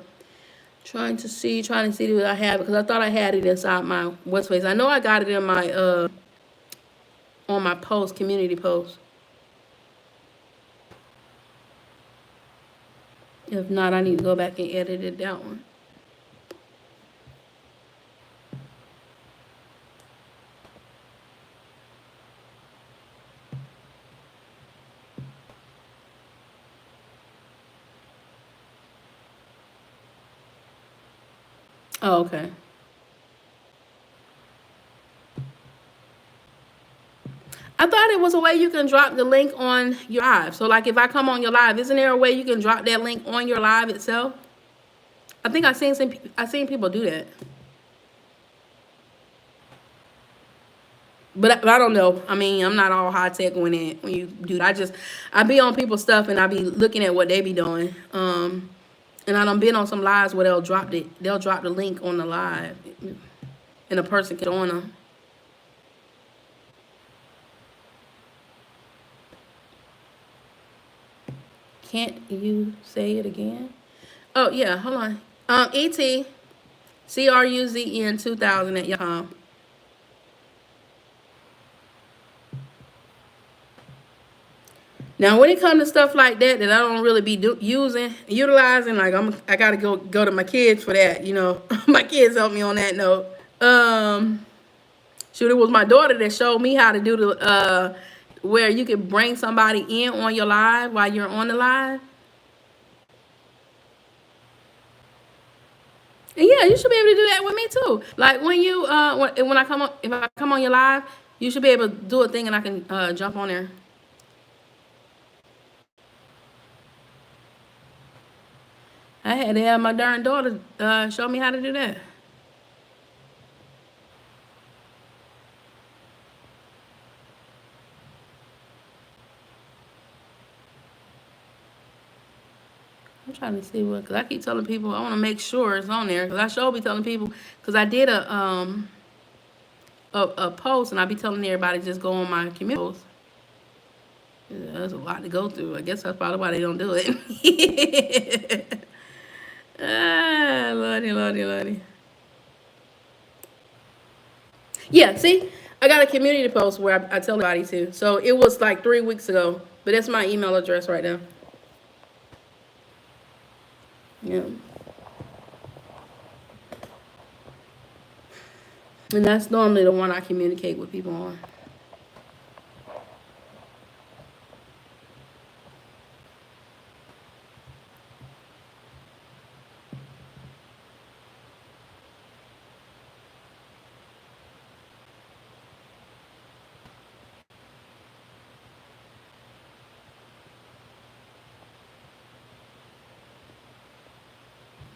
Trying to see what I have, because I thought I had it inside my what's face. I know I got it in my on my community post. If not, I need to go back and edit it that one. Oh, okay. I thought it was a way you can drop the link on your live. So like if I come on your live, isn't there a way you can drop that link on your live itself? I think I seen people do that. But I don't know. I mean, I'm not all high tech when you do that. I be on people's stuff and I be looking at what they be doing. And I done been on some lives where they'll drop the link on the live, and a person can on them. Can't you say it again? Oh yeah, hold on. ET CRUZN 2000 at Yahoo. Now, when it comes to stuff like that I don't really be utilizing, like I gotta go to my kids for that. You know, my kids help me on that note. Shoot, it was my daughter that showed me how to do the where you can bring somebody in on your live while you're on the live. And yeah, you should be able to do that with me too. Like when you when I come on, if I come on your live, you should be able to do a thing and I can jump on there. I had to have my darn daughter show me how to do that. I'm trying to see what, because I keep telling people I want to make sure it's on there. Because I sure be telling people, because I did a post and I be telling everybody just go on my community post. Yeah, there's a lot to go through. I guess that's probably why they don't do it. Ah, lordy, lordy, lordy. Yeah, see, I got a community post where I tell everybody to. So it was like 3 weeks ago, but that's my email address right now. Yeah. And that's normally the one I communicate with people on.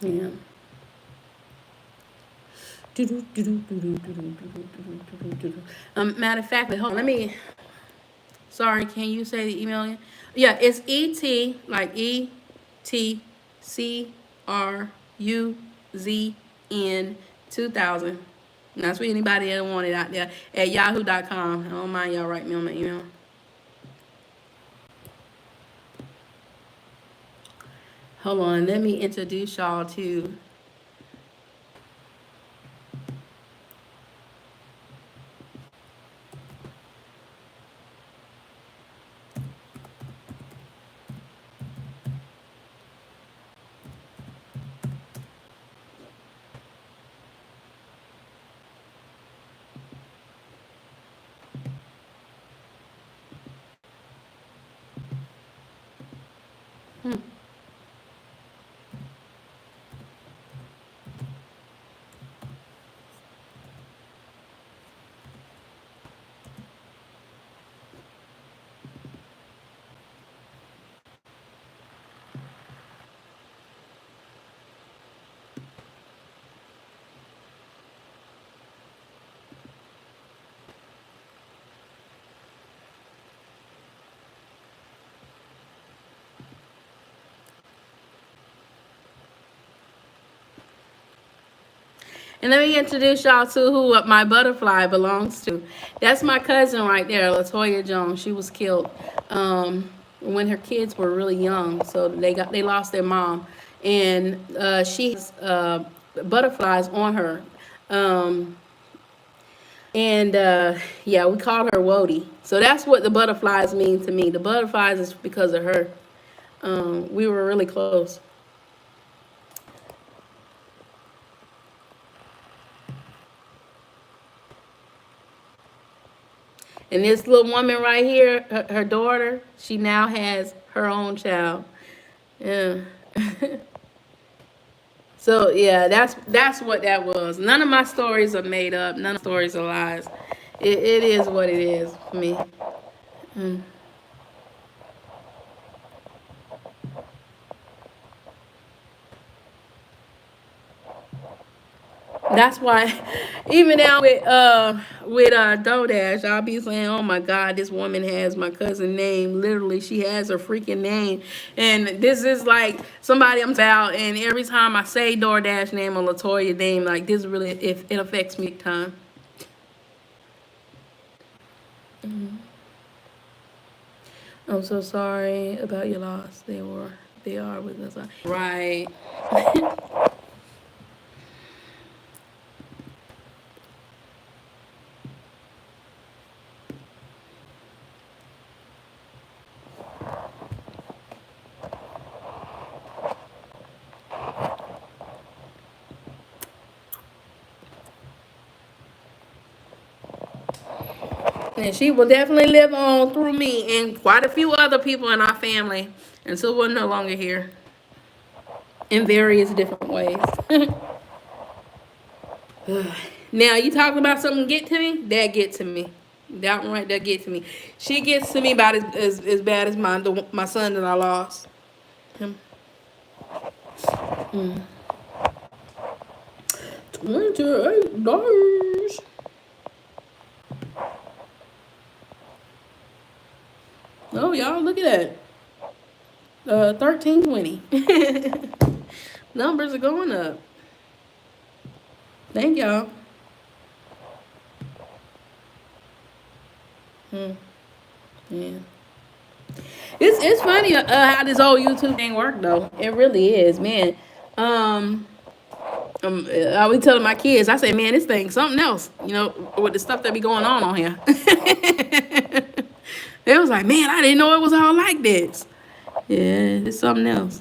Yeah. Matter of fact, hold on, let me. Sorry, can you say the email again? Yeah, it's ET, like ETCRUZN 2000. And that's for anybody that want it out there at yahoo.com. I don't mind y'all write me on my email. Hold on, let me introduce y'all to. And let me introduce y'all to who my butterfly belongs to. That's my cousin right there, Latoya Jones. She was killed when her kids were really young, so they lost their mom, and she has butterflies on her. Yeah, we call her Wody. So that's what the butterflies mean to me. The butterflies is because of her. We were really close. And this little woman right here, her daughter, she now has her own child. Yeah. So yeah, that's what that was. None of my stories are made up. None of the stories are lies. It is what it is for me. Mm. That's why, even now with DoorDash, I'll be saying, "Oh my God, this woman has my cousin name. Literally, she has her freaking name." And this is like somebody I'm about. And every time I say DoorDash name or Latoya name, like this really it affects me big time. I'm so sorry about your loss. They are with us. Right. And she will definitely live on through me and quite a few other people in our family until we're no longer here in various different ways. Now, you talking about something get to me? That get to me. That one right there get to me. She gets to me about as bad as my son that I lost. Him. 28 days. Oh, y'all, look at that. 1320. Numbers are going up. Thank y'all. Hmm. Yeah. It's funny how this whole YouTube thing work though. It really is, man. Um, I was telling my kids, I say, man, this thing something else. You know, with the stuff that be going on here. They was like, man, I didn't know it was all like this. Yeah, it's something else.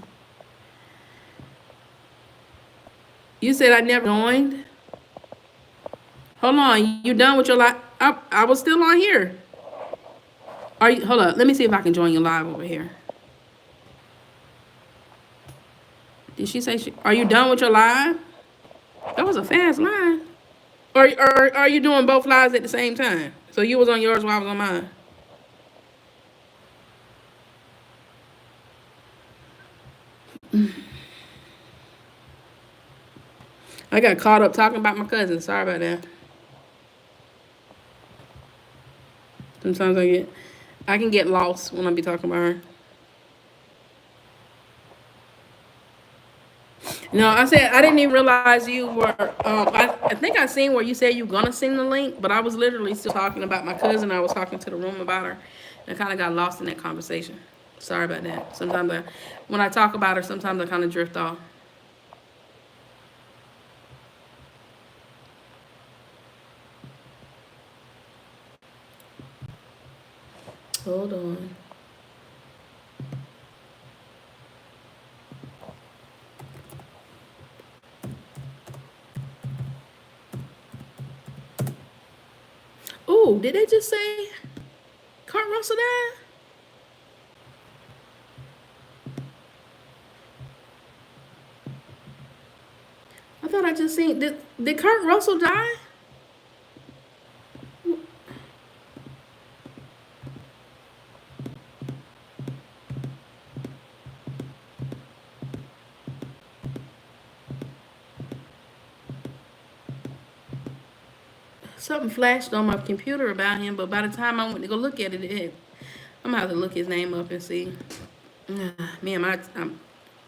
You said I never joined. Hold on, you done with your live? I was still on here. Are you? Hold up, let me see if I can join you live over here. Did she say are you done with your live? That was a fast line. Or are you doing both lives at the same time? So you was on yours while I was on mine. I got caught up talking about my cousin. Sorry about that. Sometimes I can get lost when I be talking about her. No, I said I didn't even realize you were. I think I seen where you said you gonna send the link, but I was literally still talking about my cousin. I was talking to the room about her, and kind of got lost in that conversation. Sorry about that. When I talk about her, sometimes I kind of drift off. Hold on. Ooh, did they just say Kurt Russell died? I thought I just seen. Did Kurt Russell die? Something flashed on my computer about him, but by the time I went to go look at I'm gonna have to look his name up and see. Man,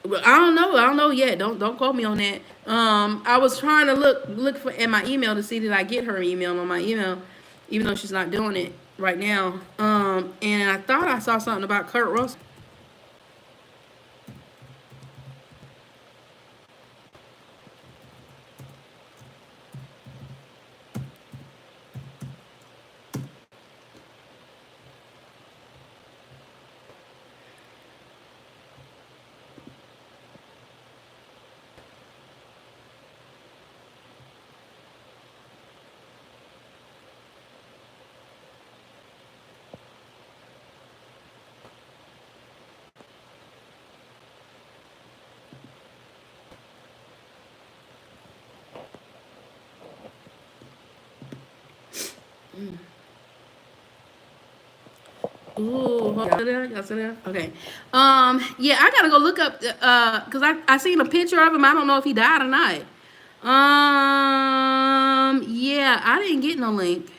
well, I don't know. I don't know yet. Don't quote me on that. I was trying to look for in my email to see did I get her email on my email, even though she's not doing it right now. And I thought I saw something about Kurt Russell. Ooh, y'all still there? Y'all still there? Okay. Yeah, I gotta go look up cause I seen a picture of him. I don't know if he died or not. Yeah, I didn't get no link.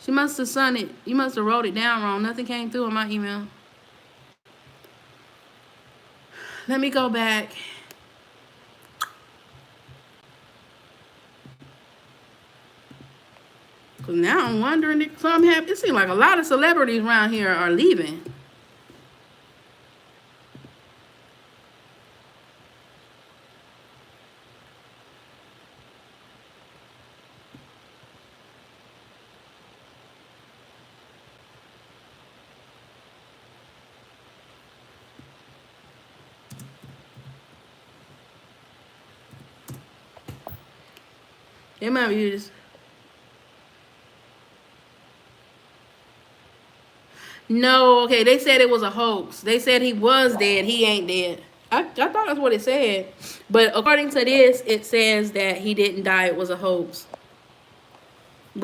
She must have sent it. You must have wrote it down wrong. Nothing came through in my email. Let me go back. Cause now I'm wondering if some have. It seems like a lot of celebrities around here are leaving. They might be just. No, okay. They said it was a hoax. They said he was dead. He ain't dead. I thought that's what it said. But according to this, it says that he didn't die. It was a hoax.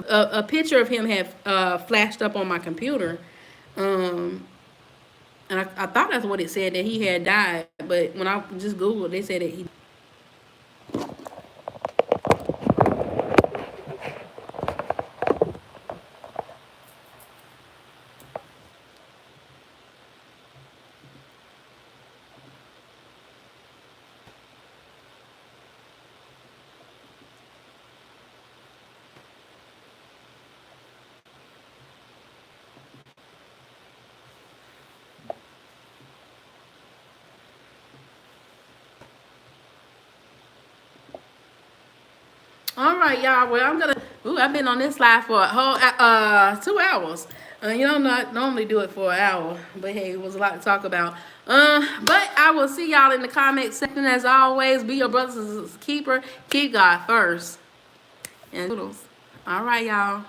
A picture of him had flashed up on my computer. And I thought that's what it said, that he had died. But when I just Googled, they said that he. All right, y'all. Well, I'm gonna. Ooh, I've been on this live for a whole 2 hours. You know, not normally do it for an hour, but hey, it was a lot to talk about. But I will see y'all in the comment section as always. Be your brother's keeper. Keep God first. And toodles. All right, y'all.